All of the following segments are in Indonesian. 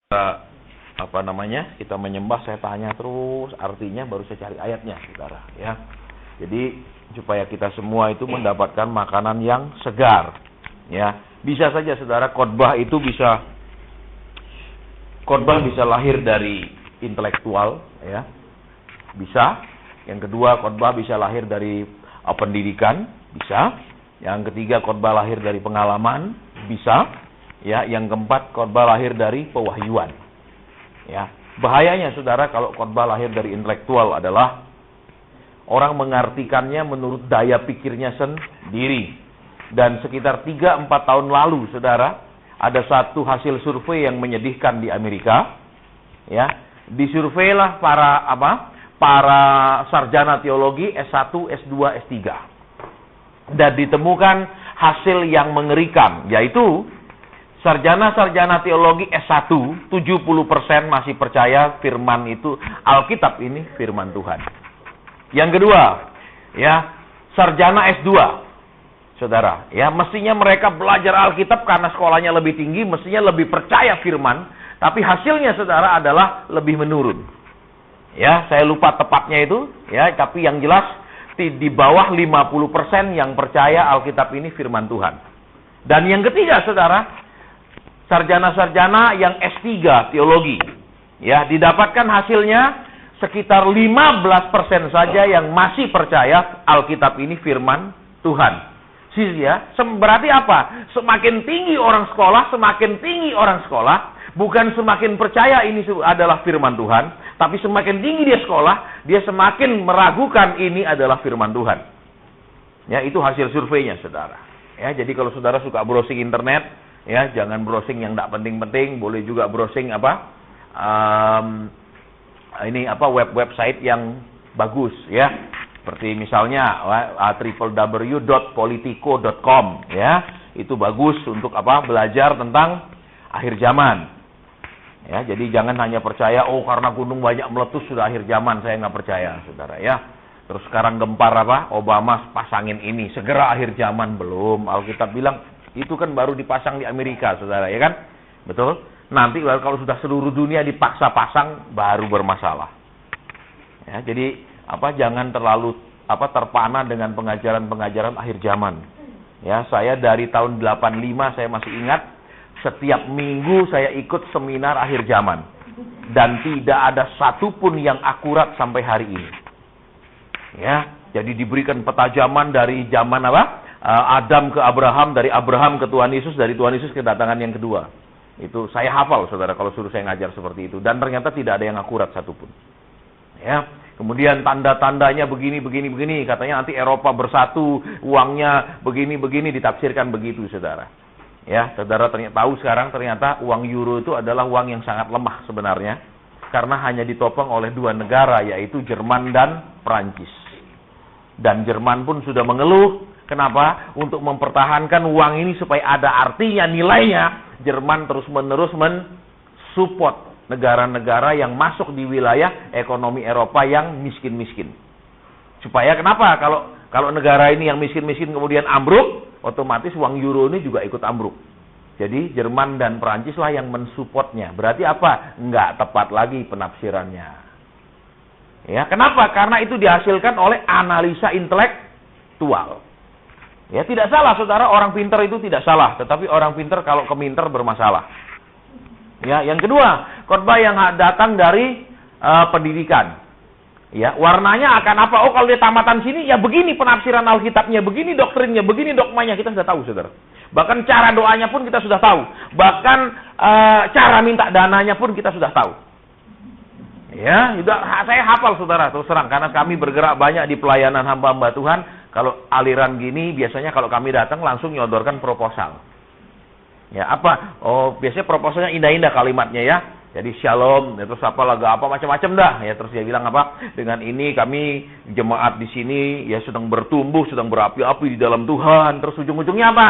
Kita menyembah, saya tanya terus artinya, baru saya cari ayatnya, saudara, ya. Jadi supaya kita semua itu mendapatkan makanan yang segar, ya. Bisa saja, saudara, khotbah bisa lahir dari intelektual, ya, bisa. Yang kedua, khotbah bisa lahir dari pendidikan, bisa. Yang ketiga, khotbah lahir dari pengalaman, bisa. Ya, yang keempat, khotbah lahir dari pewahyuan. Ya, bahayanya, saudara, kalau khotbah lahir dari intelektual adalah orang mengartikannya menurut daya pikirnya sendiri. Dan sekitar 3-4 tahun lalu, saudara, ada satu hasil survei yang menyedihkan di Amerika. Ya, disurveilah para sarjana teologi S1, S2, S3. Dan ditemukan hasil yang mengerikan, yaitu sarjana-sarjana teologi S1, 70% masih percaya firman itu, Alkitab ini firman Tuhan. Yang kedua, ya, sarjana S2, saudara, ya, mestinya mereka belajar Alkitab karena sekolahnya lebih tinggi, mestinya lebih percaya firman, tapi hasilnya, saudara, adalah lebih menurun. Ya, saya lupa tepatnya itu, ya, tapi yang jelas di bawah 50% yang percaya Alkitab ini firman Tuhan. Dan yang ketiga, saudara, sarjana-sarjana yang S3 teologi, ya, didapatkan hasilnya sekitar 15% saja yang masih percaya Alkitab ini firman Tuhan. Ya, berarti apa? Semakin tinggi orang sekolah, bukan semakin percaya ini adalah firman Tuhan, tapi semakin tinggi dia sekolah, dia semakin meragukan ini adalah firman Tuhan. Ya, itu hasil surveinya, saudara. Ya, jadi kalau saudara suka browsing internet, ya, jangan browsing yang tidak penting-penting, boleh juga browsing website yang bagus, ya. Seperti misalnya www.politico.com, ya. Itu bagus untuk belajar tentang akhir zaman. Ya, jadi jangan hanya percaya karena gunung banyak meletus sudah akhir zaman, saya nggak percaya, saudara, ya. Terus sekarang gempar Obama pasangin ini, segera akhir zaman, belum. Alkitab bilang itu kan baru dipasang di Amerika, saudara, ya kan? Betul? Nanti kalau sudah seluruh dunia dipaksa pasang, baru bermasalah. Ya, jadi jangan terlalu terpana dengan pengajaran-pengajaran akhir zaman. Ya, saya dari tahun 85 saya masih ingat, setiap minggu saya ikut seminar akhir zaman. Dan tidak ada satupun yang akurat sampai hari ini. Ya, jadi diberikan peta zaman dari zaman Adam ke Abraham, dari Abraham ke Tuhan Yesus, dari Tuhan Yesus kedatangan yang kedua. Itu saya hafal, saudara, kalau suruh saya ngajar seperti itu. Dan ternyata tidak ada yang akurat satupun. Ya, kemudian tanda-tandanya begini. Katanya nanti Eropa bersatu, uangnya begini, ditafsirkan begitu, saudara. Ya, saudara tahu sekarang ternyata uang euro itu adalah uang yang sangat lemah sebenarnya. Karena hanya ditopang oleh dua negara, yaitu Jerman dan Perancis. Dan Jerman pun sudah mengeluh. Kenapa? Untuk mempertahankan uang ini supaya ada artinya, nilainya. Jerman terus-menerus mensupport negara-negara yang masuk di wilayah ekonomi Eropa yang miskin-miskin. Supaya kenapa? Kalau negara ini yang miskin-miskin kemudian ambruk, otomatis uang euro ini juga ikut ambruk. Jadi Jerman dan Perancis lah yang mensupportnya. Berarti apa? Nggak tepat lagi penafsirannya. Ya, kenapa? Karena itu dihasilkan oleh analisa intelektual. Ya, tidak salah, saudara, orang pintar itu tidak salah, tetapi orang pintar kalau keminter bermasalah. Ya, yang kedua, khotbah yang datang dari pendidikan. Ya, warnanya akan apa? Kalau dia tamatan sini, ya begini penafsiran Alkitabnya, begini doktrinnya, begini dogmanya, kita sudah tahu, saudara. Bahkan cara doanya pun kita sudah tahu. Bahkan cara minta dananya pun kita sudah tahu. Ya, saya hafal, saudara, terus terang, karena kami bergerak banyak di pelayanan hamba-hamba Tuhan. Kalau aliran gini, biasanya kalau kami datang langsung nyodorkan proposal. Ya, biasanya proposalnya indah-indah kalimatnya, ya. Jadi shalom, terus macam-macam dah. Ya, terus dia bilang dengan ini kami jemaat di sini ya sedang bertumbuh, sedang berapi-api di dalam Tuhan. Terus ujung-ujungnya apa?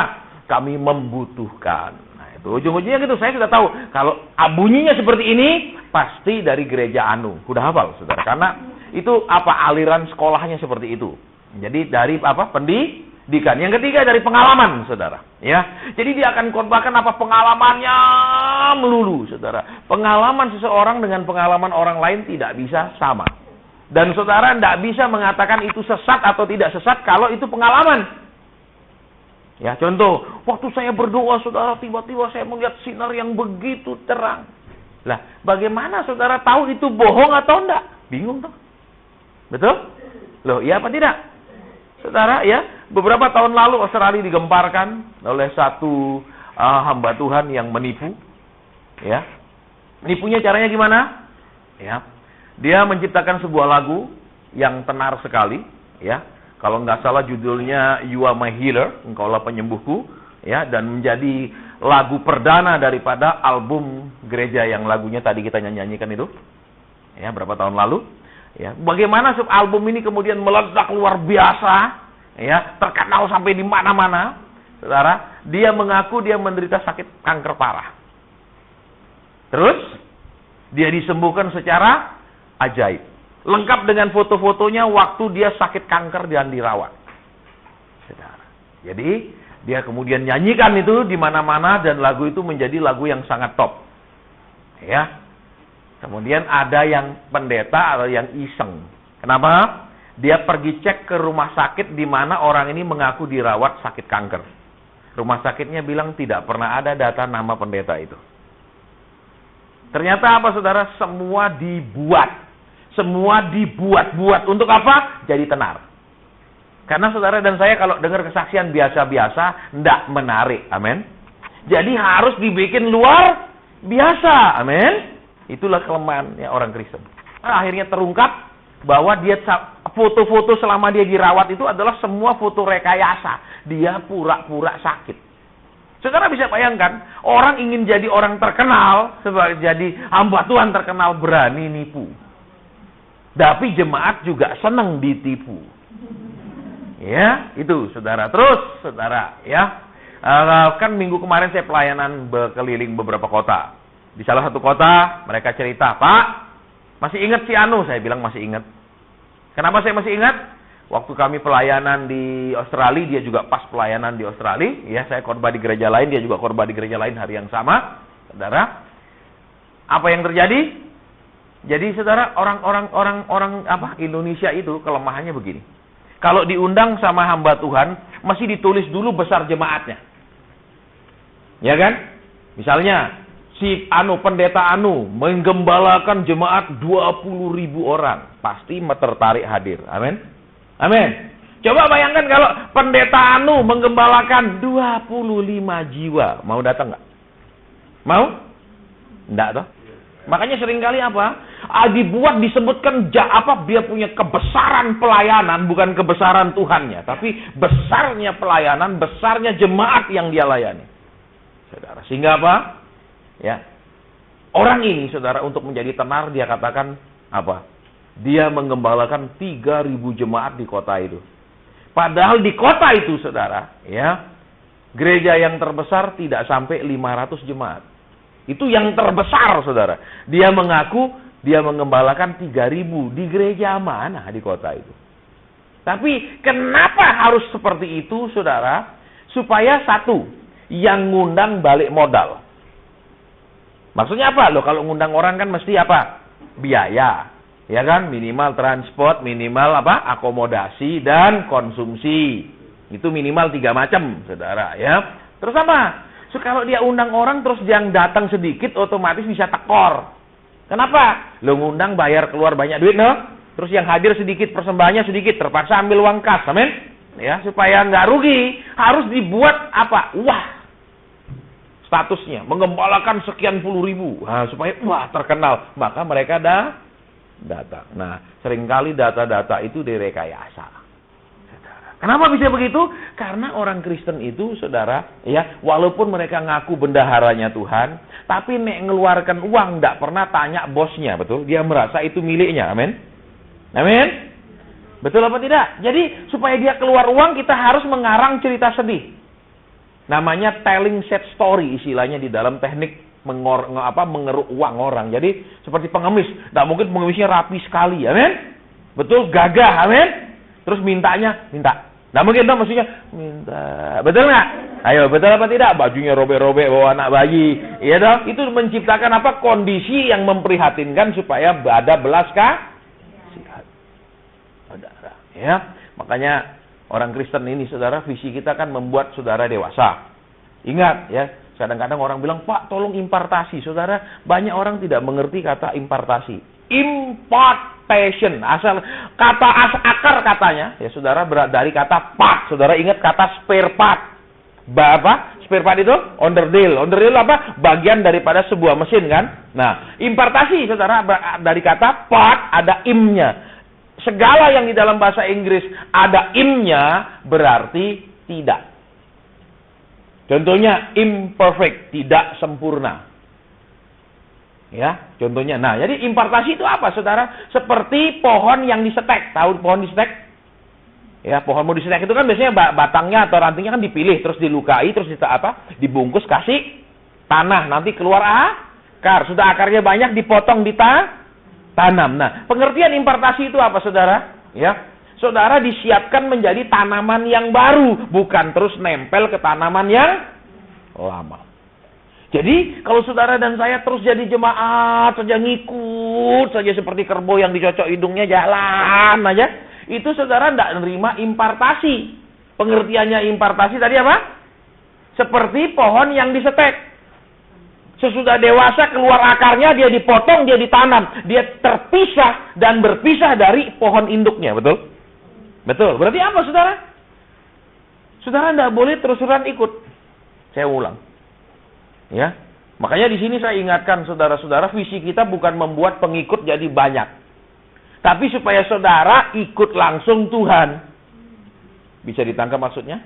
Kami membutuhkan. Nah, itu ujung-ujungnya gitu. Saya sudah tahu kalau bunyinya seperti ini pasti dari gereja Udah hafal, saudara. Karena itu aliran sekolahnya seperti itu. Jadi dari Dikan. Yang ketiga dari pengalaman, saudara. Ya, jadi dia akan khotbahkan apa pengalamannya melulu, saudara. Pengalaman seseorang dengan pengalaman orang lain tidak bisa sama. Dan saudara tidak bisa mengatakan itu sesat atau tidak sesat kalau itu pengalaman. Ya, contoh, waktu saya berdoa, saudara, tiba-tiba saya melihat sinar yang begitu terang. Lah, bagaimana saudara tahu itu bohong atau enggak? Bingung toh? Betul? Loh, iya apa tidak? Saudara, ya, beberapa tahun lalu Australia digemparkan oleh satu hamba Tuhan yang menipu. Ya. Nipunya caranya gimana? Ya. Dia menciptakan sebuah lagu yang tenar sekali, ya. Kalau nggak salah judulnya You Are My Healer, Engkaulah Penyembuhku, ya, dan menjadi lagu perdana daripada album gereja yang lagunya tadi kita nyanyikan itu. Ya, berapa tahun lalu? Ya, bagaimana album ini kemudian meledak luar biasa, ya, terkenal sampai di mana-mana. Saudara, dia mengaku dia menderita sakit kanker parah. Terus dia disembuhkan secara ajaib. Lengkap dengan foto-fotonya waktu dia sakit kanker dan dirawat. Saudara. Jadi, dia kemudian nyanyikan itu di mana-mana dan lagu itu menjadi lagu yang sangat top. Ya. Kemudian ada yang pendeta atau yang iseng. Kenapa? Dia pergi cek ke rumah sakit di mana orang ini mengaku dirawat sakit kanker. Rumah sakitnya bilang tidak pernah ada data nama pendeta itu. Ternyata apa, saudara? Semua dibuat. Semua dibuat-buat. Untuk apa? Jadi tenar. Karena saudara dan saya kalau dengar kesaksian biasa-biasa, tidak menarik. Amin. Jadi harus dibikin luar biasa. Amin. Itulah kelemahan ya orang Kristen. Nah, akhirnya terungkap bahwa dia foto-foto selama dia dirawat itu adalah semua foto rekayasa. Dia pura-pura sakit. Saudara bisa bayangkan, orang ingin jadi orang terkenal, sebagai jadi hamba Tuhan terkenal berani nipu. Tapi jemaat juga senang ditipu. Ya, itu saudara. Terus saudara, ya. Kan minggu kemarin saya pelayanan berkeliling beberapa kota. Di salah satu kota, mereka cerita, Pak, masih ingat si Anu? Saya bilang masih ingat. Kenapa saya masih ingat? Waktu kami pelayanan di Australia, dia juga pas pelayanan di Australia. Ya, saya khotbah di gereja lain, dia juga khotbah di gereja lain hari yang sama. Saudara, apa yang terjadi? Jadi saudara, orang Indonesia itu kelemahannya begini. Kalau diundang sama hamba Tuhan, mesti ditulis dulu besar jemaatnya. Ya kan? Misalnya, si pendeta menggembalakan jemaat 20.000 orang. Pasti tertarik hadir. Amin. Amin. Coba bayangkan kalau pendeta menggembalakan 25 jiwa. Mau datang nggak? Mau? Enggak toh? Makanya seringkali dibuat disebutkan dia punya kebesaran pelayanan, bukan kebesaran Tuhannya, tapi besarnya pelayanan, besarnya jemaat yang dia layani. Saudara, sehingga apa? Ya. Orang ini, saudara, untuk menjadi tenar, dia katakan apa? Dia menggembalakan 3.000 jemaat di kota itu. Padahal di kota itu, saudara, ya, gereja yang terbesar tidak sampai 500 jemaat. Itu yang terbesar, saudara. Dia mengaku dia mengembalakan 3.000 di gereja mana di kota itu. Tapi kenapa harus seperti itu, saudara? Supaya satu, yang ngundang balik modal. Maksudnya apa? Loh, kalau ngundang orang kan mesti apa? Biaya. Ya kan? Minimal transport, minimal akomodasi dan konsumsi. Itu minimal 3 macam, saudara, ya. Terus apa? So, kalau dia undang orang terus yang datang sedikit, otomatis bisa tekor. Kenapa? Lo ngundang bayar keluar banyak duit, no? Terus yang hadir sedikit, persembahannya sedikit, terpaksa ambil uang kas, amin? Ya, supaya nggak rugi, harus dibuat apa? Wah, statusnya menggembalakan sekian puluh ribu, supaya terkenal. Maka mereka datang. Nah, seringkali data-data itu direkayasa. Kenapa bisa begitu? Karena orang Kristen itu, saudara, ya, walaupun mereka ngaku bendaharanya Tuhan, tapi ngeluarkan uang tidak pernah tanya bosnya, betul? Dia merasa itu miliknya, amin? Amin? Betul apa tidak? Jadi supaya dia keluar uang, kita harus mengarang cerita sedih. Namanya telling sad story, istilahnya di dalam teknik mengeruk uang orang. Jadi seperti pengemis, tidak mungkin pengemisnya rapi sekali, amin? Betul, gagah, amin? Terus minta Nah mungkin dong maksudnya minta, betul nggak? Ayo, betul apa tidak? Bajunya robek-robek bawa anak bayi, iya dong. Itu menciptakan apa? Kondisi yang memprihatinkan supaya ada belas kasihan. Saudara, ya. Makanya orang Kristen ini, saudara, visi kita kan membuat saudara dewasa. Ingat, ya. Kadang-kadang orang bilang, Pak, tolong impartasi. Saudara, banyak orang tidak mengerti kata impartasi. Impartation, asal kata akar katanya, ya saudara, dari kata part. Saudara ingat kata spare part. Apa? Spare part itu onderdil. Onderdil apa? Bagian daripada sebuah mesin kan? Nah, impartasi saudara dari kata part ada imnya. Segala yang di dalam bahasa Inggris ada imnya berarti tidak. Contohnya imperfect, tidak sempurna. Ya, contohnya. Nah, jadi impartasi itu apa, saudara? Seperti pohon yang disetek. Tahu pohon disetek? Ya, pohon mau disetek itu kan biasanya batangnya atau rantingnya kan dipilih, terus dilukai, terus dibungkus, kasih tanah, nanti keluar akar. Sudah akarnya banyak, dipotong, ditanam. Nah, pengertian impartasi itu apa, saudara? Ya, saudara disiapkan menjadi tanaman yang baru, bukan terus nempel ke tanaman yang lama. Jadi, kalau saudara dan saya terus jadi jemaat, saja ngikut, saja seperti kerbau yang dicocok hidungnya jalan aja, itu saudara tidak menerima impartasi. Pengertiannya impartasi tadi apa? Seperti pohon yang disetek. Sesudah dewasa keluar akarnya, dia dipotong, dia ditanam. Dia terpisah dan berpisah dari pohon induknya, betul? Betul. Berarti apa, saudara? Saudara tidak boleh terus-terusan ikut. Saya ulang. Ya, makanya di sini saya ingatkan saudara-saudara, visi kita bukan membuat pengikut jadi banyak, tapi supaya saudara ikut langsung Tuhan. Bisa ditangkap maksudnya?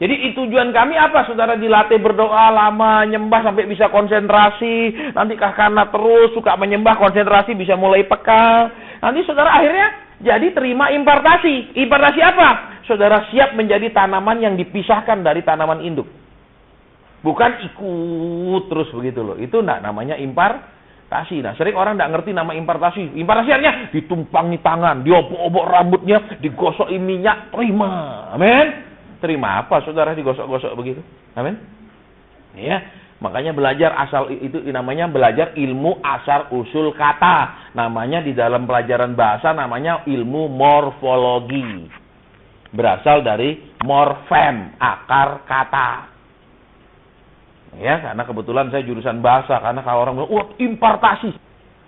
Jadi tujuan kami apa? Saudara dilatih berdoa lama, nyembah sampai bisa konsentrasi, nanti karena terus suka menyembah, konsentrasi bisa mulai peka. Nanti saudara akhirnya jadi terima impartasi. Impartasi apa? Saudara siap menjadi tanaman yang dipisahkan dari tanaman induk. Bukan ikut terus begitu loh. Itu enggak namanya impartasi. Nah, sering orang enggak ngerti nama impartasi. Impartasi artinya ditumpangi tangan, diobok-obok rambutnya, digosoki minyak, terima. Amin. Terima apa saudara digosok-gosok begitu? Amin. Ya, makanya belajar asal itu namanya belajar ilmu asal usul kata. Namanya di dalam pelajaran bahasa namanya ilmu morfologi. Berasal dari morfem, akar kata. Ya, karena kebetulan saya jurusan bahasa, karena kalau orang bilang, wah, impartasi.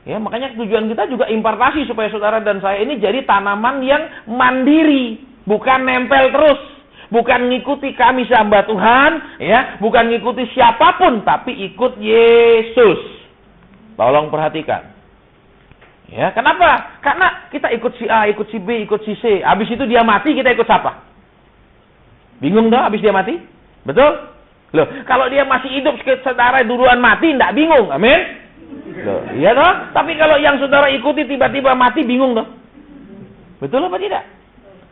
Ya, makanya tujuan kita juga impartasi supaya saudara dan saya ini jadi tanaman yang mandiri, bukan nempel terus, bukan ngikuti kami hamba Tuhan, ya, bukan ngikuti siapapun, tapi ikut Yesus. Tolong perhatikan. Ya, kenapa? Karena kita ikut si A, ikut si B, ikut si C. Habis itu dia mati, kita ikut siapa? Bingung dong habis dia mati? Betul? Loh, kalau dia masih hidup, saudara duluan mati, tidak bingung, amin? Loh, iya toh? Tapi kalau yang saudara ikuti tiba-tiba mati, bingung toh? Betul apa tidak?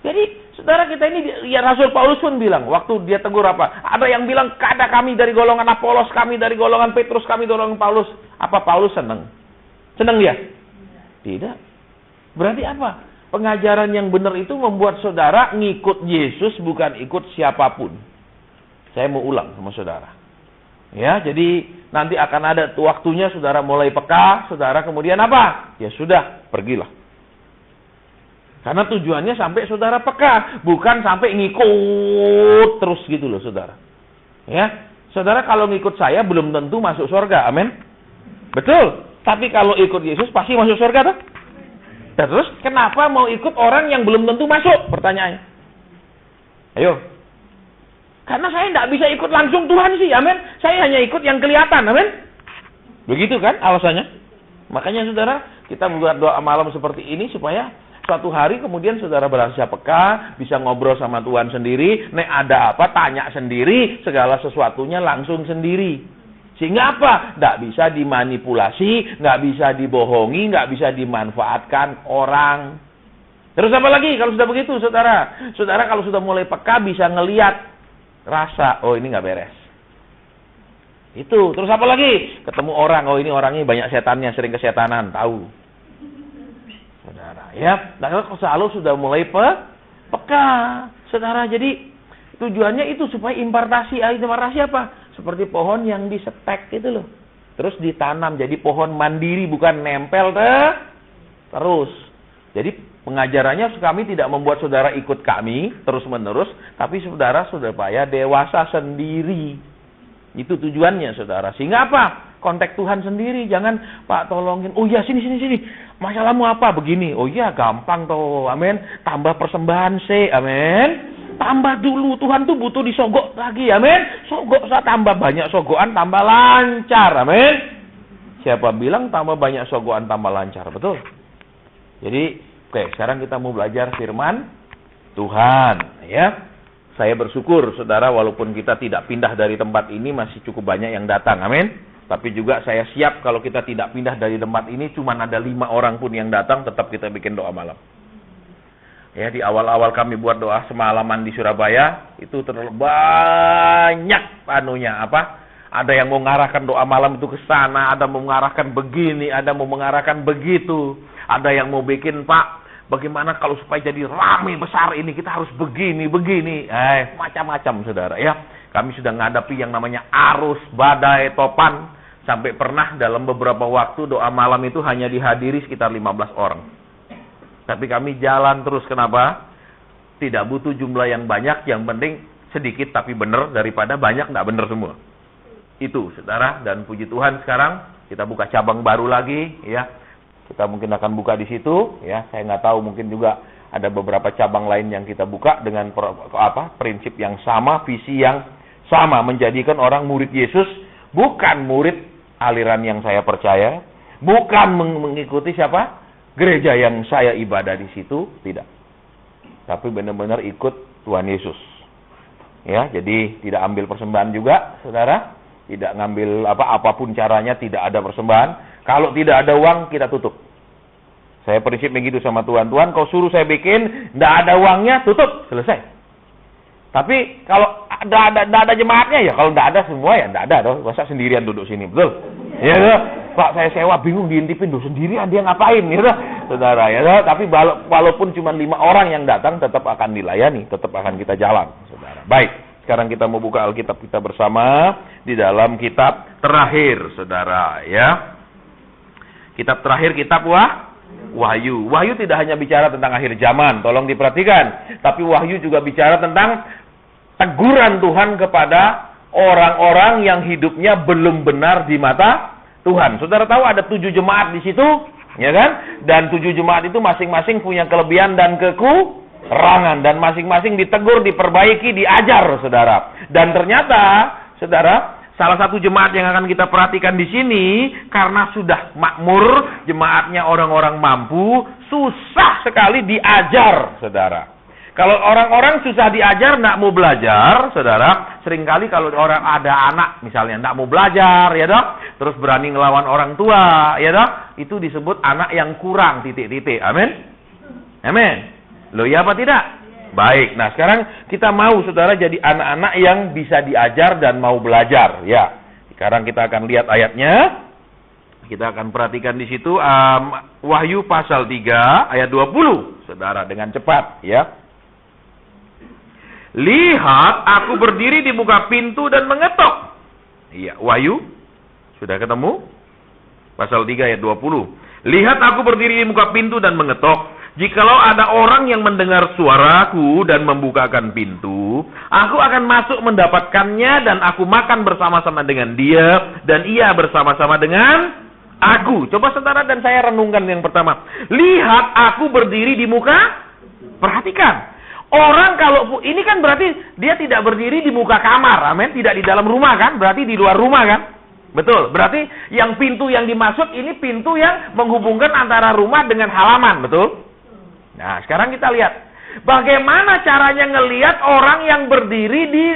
Jadi, saudara kita ini, ya Rasul Paulus pun bilang, waktu dia tegur apa? Ada yang bilang, ada kami dari golongan Apolos, kami dari golongan Petrus, kami dari golongan Paulus. Apa Paulus senang? Senang dia? Tidak. Berarti apa? Pengajaran yang benar itu membuat saudara ngikut Yesus, bukan ikut siapapun. Saya mau ulang sama saudara. Ya, jadi nanti akan ada waktunya saudara mulai peka, saudara kemudian apa? Ya sudah, pergilah. Karena tujuannya sampai saudara peka, bukan sampai ngikut terus gitu loh, saudara. Ya, saudara kalau ngikut saya belum tentu masuk surga, amin? Betul. Tapi kalau ikut Yesus pasti masuk surga tuh. Terus kenapa mau ikut orang yang belum tentu masuk? Pertanyaannya. Ayo. Karena saya tidak bisa ikut langsung Tuhan sih, amin. Saya hanya ikut yang kelihatan, amin. Begitu kan alasannya? Makanya saudara, kita membuat doa malam seperti ini supaya suatu hari kemudian saudara berasa peka, bisa ngobrol sama Tuhan sendiri, nek ada apa, tanya sendiri, segala sesuatunya langsung sendiri. Sehingga apa? Tidak bisa dimanipulasi, nggak bisa dibohongi, nggak bisa dimanfaatkan orang. Terus apa lagi kalau sudah begitu, saudara? Saudara kalau sudah mulai peka bisa ngelihat rasa, oh ini nggak beres. Itu. Terus apa lagi? Ketemu orang, oh ini orangnya banyak setannya, sering kesetanan, tahu. Saudara, ya. Nah, kalau selalu sudah mulai peka, Saudara, jadi tujuannya itu supaya impartasi. Impartasi apa? Seperti pohon yang disetek gitu loh. Terus ditanam jadi pohon mandiri, bukan nempel terus. Jadi pengajarannya kami tidak membuat saudara ikut kami terus-menerus, tapi saudara supaya dewasa sendiri. Itu tujuannya, saudara. Sehingga apa? Kontak Tuhan sendiri. Jangan, Pak tolongin. Oh iya, sini. Masalahmu apa? Begini. Oh iya, gampang toh. Amin. Tambah persembahan sih. Amin. Tambah dulu. Tuhan tuh butuh disogok lagi. Amin. Sogok, saya tambah banyak sogokan, tambah lancar. Amin. Siapa bilang tambah banyak sogokan, tambah lancar? Betul. Jadi, oke, sekarang kita mau belajar firman Tuhan. Ya. Saya bersyukur, saudara, walaupun kita tidak pindah dari tempat ini, masih cukup banyak yang datang. Amin. Tapi juga saya siap kalau kita tidak pindah dari tempat ini, cuma ada 5 orang pun yang datang, tetap kita bikin doa malam. Ya, di awal-awal kami buat doa semalaman di Surabaya, itu terlalu banyak anunya, ada yang mau mengarahkan doa malam itu ke sana, ada mau mengarahkan begini, ada mau mengarahkan begitu, ada yang mau bikin, Pak, bagaimana kalau supaya jadi ramai besar ini, kita harus begini, macam-macam, saudara, ya. Kami sudah menghadapi yang namanya arus badai topan. Sampai pernah dalam beberapa waktu doa malam itu hanya dihadiri sekitar 15 orang. Tapi kami jalan terus. Kenapa? Tidak butuh jumlah yang banyak. Yang penting sedikit tapi benar daripada banyak nggak benar semua. Itu, saudara. Dan puji Tuhan sekarang kita buka cabang baru lagi. Ya, kita mungkin akan buka di situ. Ya, saya nggak tahu, mungkin juga ada beberapa cabang lain yang kita buka dengan prinsip yang sama, visi yang sama, menjadikan orang murid Yesus, bukan murid aliran yang saya percaya, bukan mengikuti siapa? Gereja yang saya ibadah di situ, tidak. Tapi benar-benar ikut Tuhan Yesus. Ya, jadi tidak ambil persembahan juga, saudara. Tidak ngambil apapun caranya, tidak ada persembahan. Kalau tidak ada uang, kita tutup. Saya prinsip begitu sama Tuhan. Tuhan, kau suruh saya bikin, tidak ada uangnya, tutup, selesai. Tapi kalau ada jemaatnya ya, kalau tidak ada semua ya tidak ada toh. Masa sendirian duduk sini, betul? Ya toh. Pak, saya sewa bingung diintipin sendirian, dia ngapain gitu, saudara ya toh. Tapi walaupun cuma 5 orang yang datang, tetap akan dilayani, tetap akan kita jalan, saudara. Baik, sekarang kita mau buka Alkitab kita bersama di dalam kitab terakhir, saudara ya. Kitab terakhir, kitab Wahyu. Wahyu tidak hanya bicara tentang akhir zaman, tolong diperhatikan. Tapi Wahyu juga bicara tentang teguran Tuhan kepada orang-orang yang hidupnya belum benar di mata Tuhan. Saudara tahu ada 7 jemaat di situ, ya kan? Dan 7 jemaat itu masing-masing punya kelebihan dan kekurangan, dan masing-masing ditegur, diperbaiki, diajar, saudara. Dan ternyata, saudara, salah satu jemaat yang akan kita perhatikan di sini, karena sudah makmur, jemaatnya orang-orang mampu, susah sekali diajar, saudara. Kalau orang-orang susah diajar, tidak mau belajar, saudara. Seringkali kalau orang ada anak, misalnya, tidak mau belajar, ya dok, terus berani ngelawan orang tua, ya dok, itu disebut anak yang kurang, titik-titik. Amin? Amin. Loh, ya apa tidak? Baik, nah sekarang kita mau, saudara, jadi anak-anak yang bisa diajar dan mau belajar. Ya, sekarang kita akan lihat ayatnya. Kita akan perhatikan di situ, Wahyu pasal 3, ayat 20, saudara, dengan cepat, ya. Lihat, aku berdiri di muka pintu dan mengetok. Iya, Wahyu, sudah ketemu? Pasal 3 ayat 20. Lihat, aku berdiri di muka pintu dan mengetok. Jikalau ada orang yang mendengar suaraku dan membukakan pintu, aku akan masuk mendapatkannya dan aku makan bersama-sama dengan dia dan ia bersama-sama dengan aku. Coba saudara dan saya renungkan yang pertama. Lihat, aku berdiri di muka. Perhatikan. Orang kalau ini kan berarti dia tidak berdiri di muka kamar, amin, tidak di dalam rumah kan, berarti di luar rumah kan, betul. Berarti yang pintu yang dimaksud ini pintu yang menghubungkan antara rumah dengan halaman, betul. Nah, sekarang kita lihat bagaimana caranya ngelihat orang yang berdiri di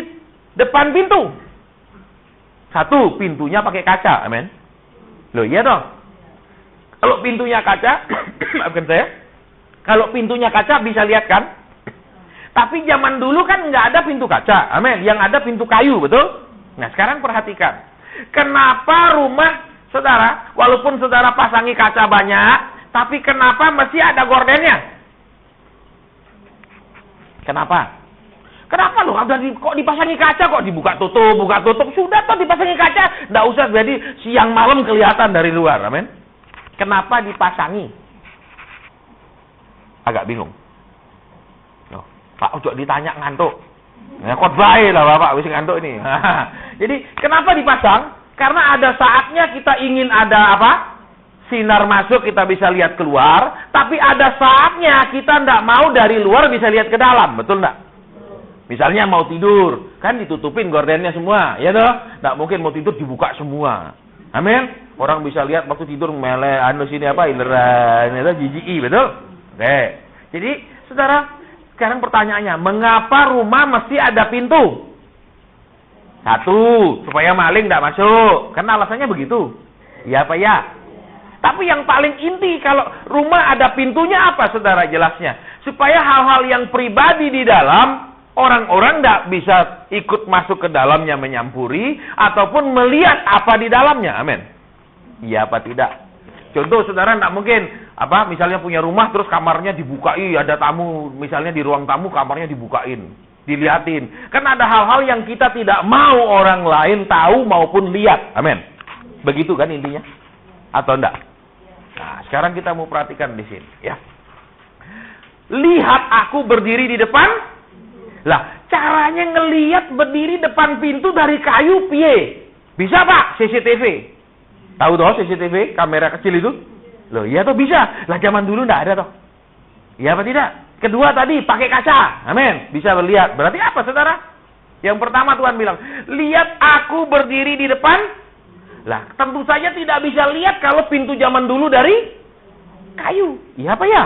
depan pintu. Satu, pintunya pakai kaca, amin. Loh, iya dong. Kalau pintunya kaca, maafkan saya, kalau pintunya kaca bisa lihat kan? Tapi zaman dulu kan nggak ada pintu kaca, amin. Yang ada pintu kayu, betul? Nah, sekarang perhatikan. Kenapa rumah saudara, walaupun saudara pasangi kaca banyak, tapi kenapa mesti ada gordennya? Kenapa? Kenapa loh? Kok dipasangi kaca, kok buka tutup. Sudah toh dipasangi kaca, nggak usah jadi siang malam kelihatan dari luar. Amin. Kenapa dipasangi? Agak bingung. Loh, Pak ojo ditanya ngantuk. Ya khotbah lah Bapak, wis ngantuk ini. Jadi kenapa dipasang? Karena ada saatnya kita ingin ada apa? Sinar masuk, kita bisa lihat keluar, tapi ada saatnya kita ndak mau dari luar bisa lihat ke dalam, betul ndak? Misalnya mau tidur, kan ditutupin gordennya semua, ya toh? Ndak mungkin mau tidur dibuka semua. Amin. Orang bisa lihat waktu tidur mele sini apa ileran, itu jijiki, betul? Oke. Jadi, Saudara, sekarang pertanyaannya, mengapa rumah mesti ada pintu? Satu, supaya maling ndak masuk. Kan alasannya begitu. Ya apa ya? Tapi yang paling inti kalau rumah ada pintunya apa, Saudara, jelasnya? Supaya hal-hal yang pribadi di dalam, orang-orang tidak bisa ikut masuk ke dalamnya menyampuri, ataupun melihat apa di dalamnya. Amin. Iya apa tidak? Contoh, Saudara, tidak mungkin, misalnya punya rumah, terus kamarnya dibukai, ada tamu, misalnya di ruang tamu, kamarnya dibukain, dilihatin. Kan ada hal-hal yang kita tidak mau orang lain tahu maupun lihat. Amin. Begitu kan intinya? Atau enggak? Nah, sekarang kita mau perhatikan di sini, ya. Lihat aku berdiri di depan. Lah, caranya ngelihat berdiri depan pintu dari kayu piye? Bisa, Pak? CCTV. Tahu toh CCTV, kamera kecil itu? Loh, iya toh bisa. Lah zaman dulu enggak ada toh. Iya apa tidak? Kedua tadi pakai kaca. Amin. Bisa melihat. Berarti apa, Saudara? Yang pertama Tuhan bilang, "Lihat aku berdiri di depan." Lah, tentu saja tidak bisa lihat kalau pintu zaman dulu dari kayu. Iya apa ya?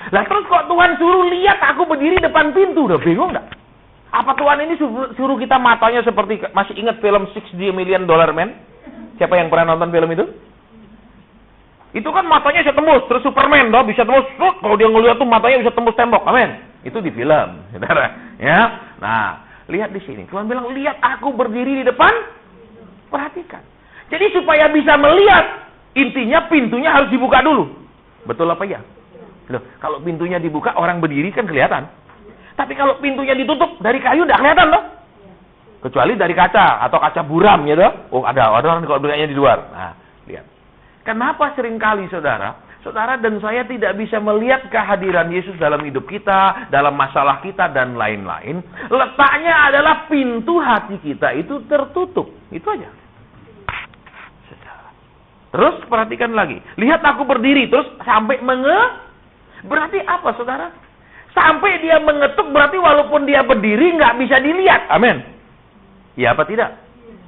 Lah, terus kok Tuhan suruh lihat aku berdiri depan pintu? Udah bingung enggak? Apa Tuhan ini suruh kita matanya seperti, masih ingat film 60 Million Dollar Man? Siapa yang pernah nonton film itu? Itu kan matanya bisa tembus, terus Superman toh bisa tembus. Kalau dia ngelihat tuh matanya bisa tembus tembok. Amin. Itu di film, Saudara. Ya. Nah, lihat di sini. Tuhan bilang, "Lihat aku berdiri di depan." Perhatikan. Jadi supaya bisa melihat, intinya pintunya harus dibuka dulu. Betul apa ya? Loh, kalau pintunya dibuka, orang berdiri kan kelihatan. Tapi kalau pintunya ditutup, dari kayu tidak kelihatan loh. Kecuali dari kaca, atau kaca buram gitu. Oh, ada orang kalau belinya di luar. Nah, lihat. Kenapa seringkali Saudara dan saya tidak bisa melihat kehadiran Yesus dalam hidup kita, dalam masalah kita, dan lain-lain. Letaknya adalah pintu hati kita itu tertutup. Itu aja. Terus perhatikan lagi. Lihat aku berdiri, terus sampai berarti apa, Saudara? Sampai dia mengetuk, berarti walaupun dia berdiri, nggak bisa dilihat. Amin. Ya apa tidak?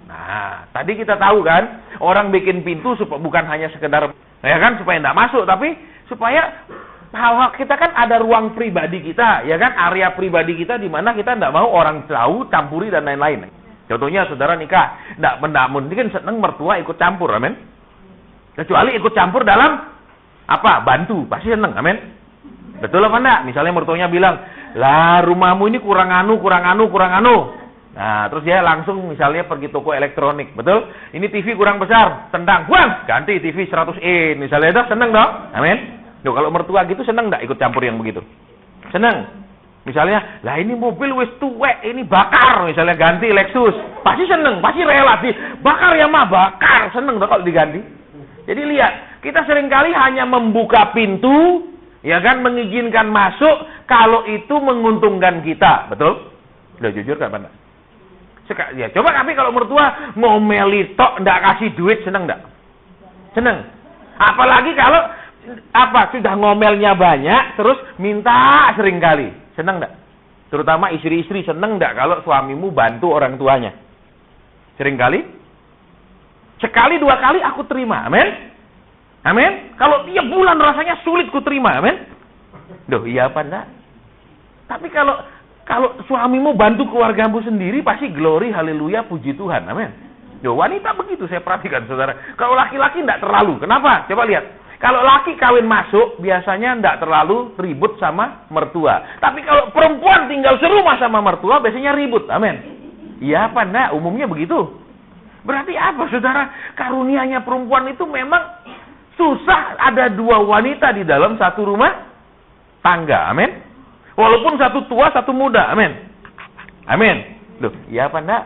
Nah, tadi kita tahu kan, orang bikin pintu bukan hanya sekedar, ya kan, supaya nggak masuk, tapi supaya hal-hal kita kan ada ruang pribadi kita, ya kan, area pribadi kita di mana kita nggak mau orang tahu, campuri dan lain-lain. Contohnya, Saudara nikah, nggak mungkin seneng mertua ikut campur, amin. Kecuali ikut campur dalam apa? Bantu, pasti seneng, amin. Betul apa enggak? Misalnya mertuanya bilang, "Lah, rumahmu ini kurang anu. Nah, terus dia langsung misalnya pergi toko elektronik, betul? Ini TV kurang besar, tendang, buang, ganti TV 100 in, misalnya itu seneng dong, amin. Loh, kalau mertua gitu seneng enggak ikut campur yang begitu? Seneng. Misalnya, lah ini mobil wis tuwek, ini bakar, misalnya ganti Lexus, pasti seneng, pasti rela sih, bakar ya mah, bakar, seneng dong kalau diganti. Jadi lihat, kita seringkali hanya membuka pintu, ya kan, mengizinkan masuk kalau itu menguntungkan kita, betul? Udah jujur kan, Pak? Ya, coba tapi kalau mertua ngomeli tok, ndak kasih duit, seneng ndak? Seneng. Apalagi kalau sudah ngomelnya banyak, terus minta sering kali, seneng ndak? Terutama istri-istri seneng ndak kalau suamimu bantu orang tuanya? Sering kali? Sekali dua kali aku terima, amin? Amin? Kalau tiap bulan rasanya sulit ku terima, amin? Duh, iya apa enggak? Tapi kalau suamimu bantu keluargamu sendiri, pasti glory, haleluya, puji Tuhan, amin? Duh, wanita begitu saya perhatikan, Saudara. Kalau laki-laki enggak terlalu, kenapa? Coba lihat. Kalau laki kawin masuk, biasanya enggak terlalu ribut sama mertua. Tapi kalau perempuan tinggal serumah sama mertua, biasanya ribut, amin? Iya apa enggak? Umumnya begitu. Berarti apa, Saudara? Karunianya perempuan itu memang susah ada dua wanita di dalam satu rumah tangga, amin? Walaupun satu tua, satu muda, amin? Amin. Loh, iya apa enggak?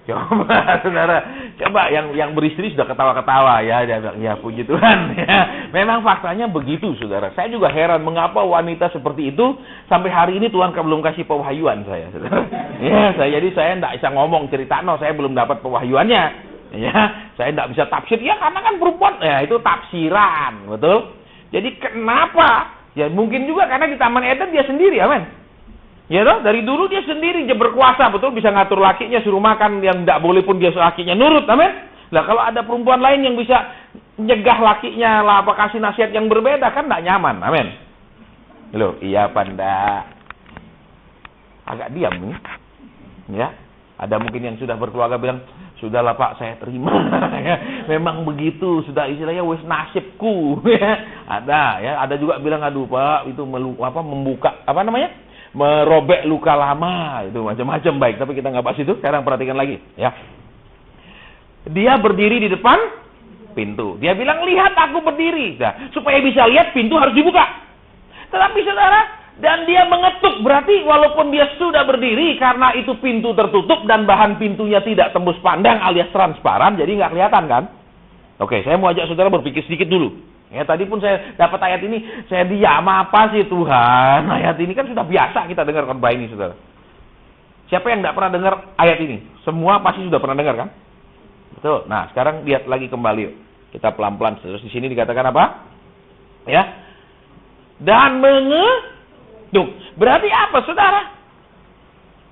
Coba saudara, coba yang beristri sudah ketawa-ketawa ya, dia bilang, ya puji Tuhan ya. Memang faktanya begitu saudara. Saya juga heran mengapa wanita seperti itu sampai hari ini Tuhan belum kasih pewahyuan saya saudara. Ya, jadi saya enggak bisa ngomong cerita saya belum dapat pewahyuannya. Ya, saya enggak bisa tafsir ya karena kan perempuan ya itu tafsiran, betul? Jadi kenapa? Ya mungkin juga karena di Taman Eden dia sendiri, amin. Ya toh, dari dulu dia sendiri dia berkuasa, betul, bisa ngatur lakinya suruh makan yang tidak boleh pun dia lakinya nurut, amin. Lah kalau ada perempuan lain yang bisa nyegah lakinya lah apa kasih nasihat yang berbeda kan tidak nyaman, amin. Loh, iya apa enggak? Agak diam nih. Ya. Ada mungkin yang sudah berkeluarga bilang, "Sudahlah Pak, saya terima." Ya, memang begitu, sudah istilahnya wis nasibku. Ada ya, ada juga bilang, "Aduh Pak, itu membuka apa namanya? Merobek luka lama," itu macam-macam. Baik, tapi kita nggak bahas itu. Sekarang perhatikan lagi, ya. Dia berdiri di depan pintu. Dia bilang, "Lihat aku berdiri." Nah, supaya bisa lihat pintu harus dibuka. Tetapi saudara, dan dia mengetuk, berarti walaupun dia sudah berdiri karena itu pintu tertutup dan bahan pintunya tidak tembus pandang alias transparan, jadi nggak kelihatan kan? Oke, saya mau ajak saudara berpikir sedikit dulu. Ya, tadi pun saya dapat ayat ini, saya diam apa sih Tuhan? Ayat ini kan sudah biasa kita dengar khotbah ini, saudara. Siapa yang tidak pernah dengar ayat ini? Semua pasti sudah pernah dengar kan? Betul. Nah, sekarang lihat lagi kembali yuk. Kita pelan-pelan. Terus di sini dikatakan apa? Ya. Dan mengetuk. Berarti apa, saudara?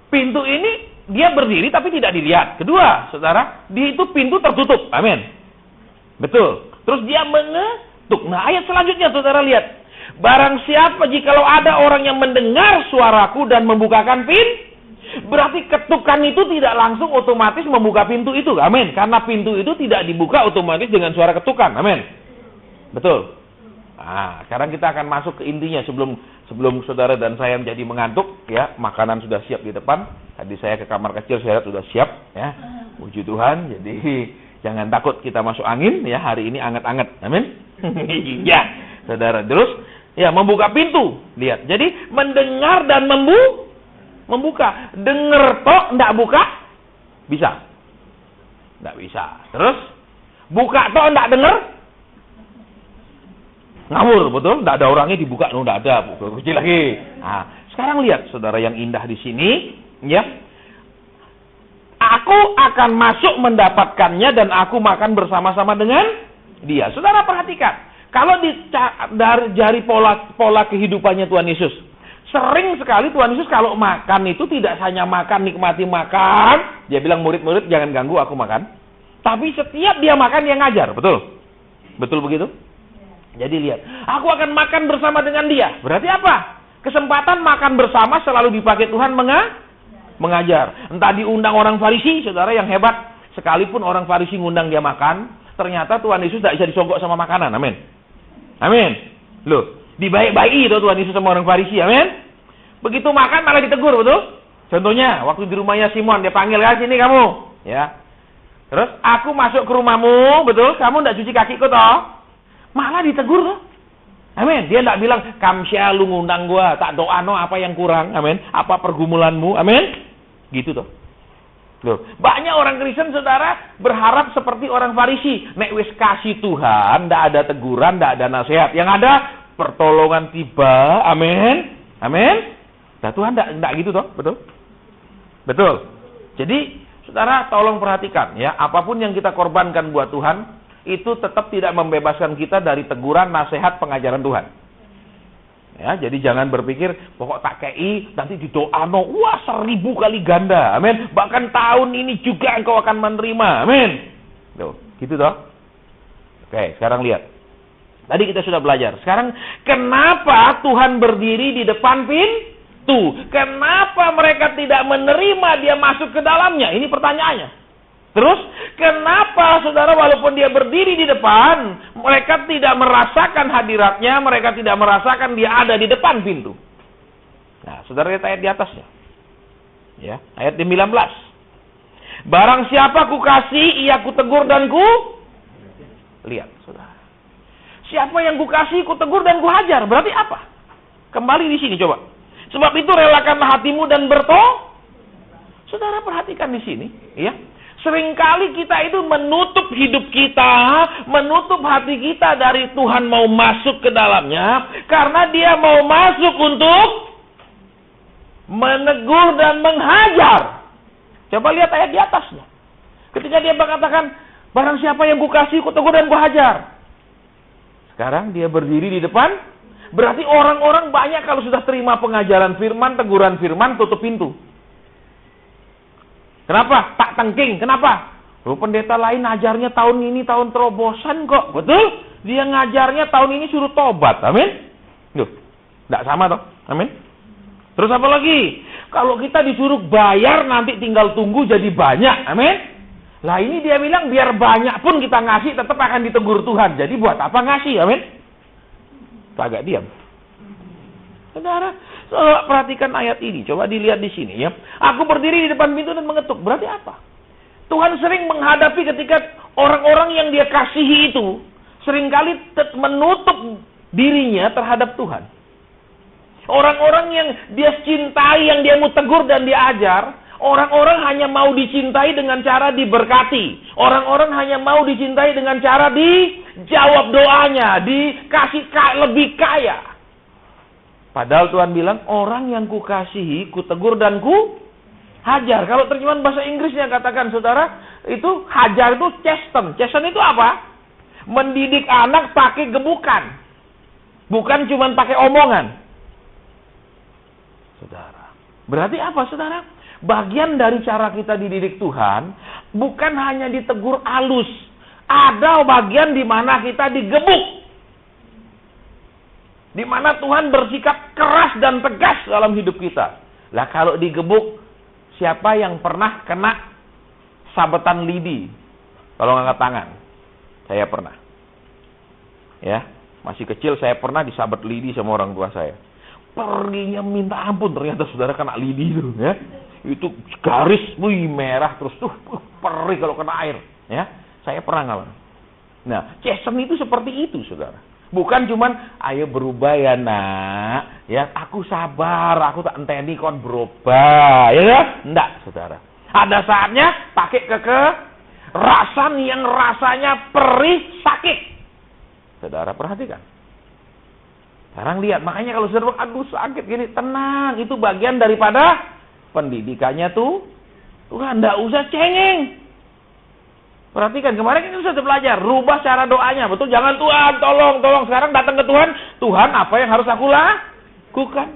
Pintu ini dia berdiri tapi tidak dilihat. Kedua, saudara, di itu pintu tertutup. Amin. Betul. Terus dia mengetuk. Nah, ayat selanjutnya saudara lihat. Barang siapa jikalau ada orang yang mendengar suaraku dan membukakan pintu, berarti ketukan itu tidak langsung otomatis membuka pintu itu. Amin. Karena pintu itu tidak dibuka otomatis dengan suara ketukan. Amin. Betul. Nah, sekarang kita akan masuk ke intinya sebelum saudara dan saya menjadi mengantuk, ya. Makanan sudah siap di depan. Tadi saya ke kamar kecil, saya lihat sudah siap, ya. Puji Tuhan. Jadi jangan takut kita masuk angin, ya. Hari ini anget-anget. Amin. Ya, saudara. Terus, ya, membuka pintu. Lihat. Jadi mendengar dan membuka. Dengar tok, enggak buka? Bisa. Enggak bisa. Terus, buka tok, enggak dengar? Ngawur, betul? Enggak ada orangnya dibuka, enggak ada. Buka kecil lagi. Nah, sekarang lihat, saudara, yang indah di sini, ya. Aku akan masuk mendapatkannya dan aku makan bersama-sama dengan dia. Saudara perhatikan, kalau dari pola kehidupannya Tuhan Yesus, sering sekali Tuhan Yesus kalau makan itu tidak hanya makan, nikmati makan. Dia bilang murid-murid jangan ganggu aku makan. Tapi setiap dia makan dia ngajar, betul? Betul begitu? Jadi lihat, aku akan makan bersama dengan dia. Berarti apa? Kesempatan makan bersama selalu dipakai Tuhan mengajar. Entah diundang orang Farisi, saudara yang hebat. Sekalipun orang Farisi ngundang dia makan, ternyata Tuhan Yesus tidak bisa disogok sama makanan. Amin. Amin. Loh, dibaik-baiki itu Tuhan Yesus sama orang Farisi. Amin. Begitu makan malah ditegur, betul? Contohnya, waktu di rumahnya Simon, dia panggil, "Kan sini kamu." Ya. Terus, "Aku masuk ke rumahmu, betul? Kamu tidak cuci kakiku toh?" Malah ditegur toh. Amin. Dia tidak bilang, "Kamsya lu ngundang gua, tak doa no apa yang kurang." Amin. Apa pergumulanmu? Amin. Gitu toh. Loh, banyak orang Kristen saudara berharap seperti orang Farisi. Nek wis kasih Tuhan, ndak ada teguran, ndak ada nasihat. Yang ada pertolongan tiba. Amin. Amin. Nah, Tuhan ndak gitu toh, betul? Betul. Jadi, saudara tolong perhatikan ya, apapun yang kita korbankan buat Tuhan, itu tetap tidak membebaskan kita dari teguran, nasihat, pengajaran Tuhan. Ya, jadi jangan berpikir pokok tak kei nanti didoano, wah 1000 kali ganda. Amin. Bahkan tahun ini juga engkau akan menerima. Amin. Tuh, gitu toh. Oke, sekarang lihat. Tadi kita sudah belajar. Sekarang kenapa Tuhan berdiri di depan pintu? Kenapa mereka tidak menerima dia masuk ke dalamnya? Ini pertanyaannya. Terus, kenapa saudara walaupun dia berdiri di depan, mereka tidak merasakan hadiratnya, mereka tidak merasakan dia ada di depan pintu? Nah, saudara lihat ayat di atasnya. Ya, ayat 19. Barang siapa ku kasih, ia ku tegur dan ku lihat, saudara. Siapa yang ku kasih, ku tegur dan ku hajar. Berarti apa? Kembali di sini coba. Sebab itu relakanlah hatimu dan Saudara perhatikan di sini, ya. Seringkali kita itu menutup hidup kita, menutup hati kita dari Tuhan mau masuk ke dalamnya, karena dia mau masuk untuk menegur dan menghajar. Coba lihat ayat di atasnya. Ketika dia mengatakan, barang siapa yang kukasihi, kutegur dan kuhajar. Sekarang dia berdiri di depan, berarti orang-orang banyak kalau sudah terima pengajaran firman, teguran firman, tutup pintu. Kenapa? Tak tengking. Kenapa? Loh, pendeta lain ngajarnya tahun ini, tahun terobosan kok. Betul? Dia ngajarnya tahun ini suruh tobat. Amin? Loh, tidak sama toh? Amin? Terus apa lagi? Kalau kita disuruh bayar, nanti tinggal tunggu jadi banyak. Amin? Lah ini dia bilang, biar banyak pun kita ngasih, tetap akan ditegur Tuhan. Jadi buat apa ngasih? Amin? Agak diam. Saudara, perhatikan ayat ini. Coba dilihat di sini ya. Aku berdiri di depan pintu dan mengetuk. Berarti apa? Tuhan sering menghadapi ketika orang-orang yang dia kasihi itu seringkali menutup dirinya terhadap Tuhan. Orang-orang yang dia cintai, yang dia mau tegur dan dia ajar, orang-orang hanya mau dicintai dengan cara diberkati. Orang-orang hanya mau dicintai dengan cara dijawab doanya, dikasih lebih kaya. Padahal Tuhan bilang, orang yang kukasihi, kutegur dan kuhajar. Kalau terjemahan bahasa Inggrisnya katakan, saudara, itu hajar itu chasten. Chasten itu apa? Mendidik anak pakai gebukan. Bukan cuma pakai omongan. Saudara. Berarti apa, saudara? Bagian dari cara kita dididik Tuhan, bukan hanya ditegur halus. Ada bagian di mana kita digebuk. Di mana Tuhan bersikap keras dan tegas dalam hidup kita. Lah kalau digebuk, siapa yang pernah kena sabetan lidi? Kalau ngangkat tangan. Saya pernah. Ya, masih kecil saya pernah disabet lidi sama orang tua saya. Perginya minta ampun, ternyata saudara kena lidi itu, ya. Itu garis, merah terus tuh, perih kalau kena air, ya. Saya pernah ngalamin. Nah, chasten itu seperti itu, saudara. Bukan cuman, ayo berubah ya nak, ya aku sabar, aku tak enteni kon berubah, ya kan? Enggak, saudara. Ada saatnya pakai kekerasan yang rasanya perih, sakit. Saudara perhatikan. Sekarang lihat, makanya kalau saudara, aduh sakit gini, tenang, itu bagian daripada pendidikannya tuh. Tuhan, enggak usah cengeng. Perhatikan, kemarin kita sudah belajar, rubah cara doanya. Betul, jangan Tuhan, tolong. Sekarang datang ke Tuhan, Tuhan apa yang harus aku lakukan?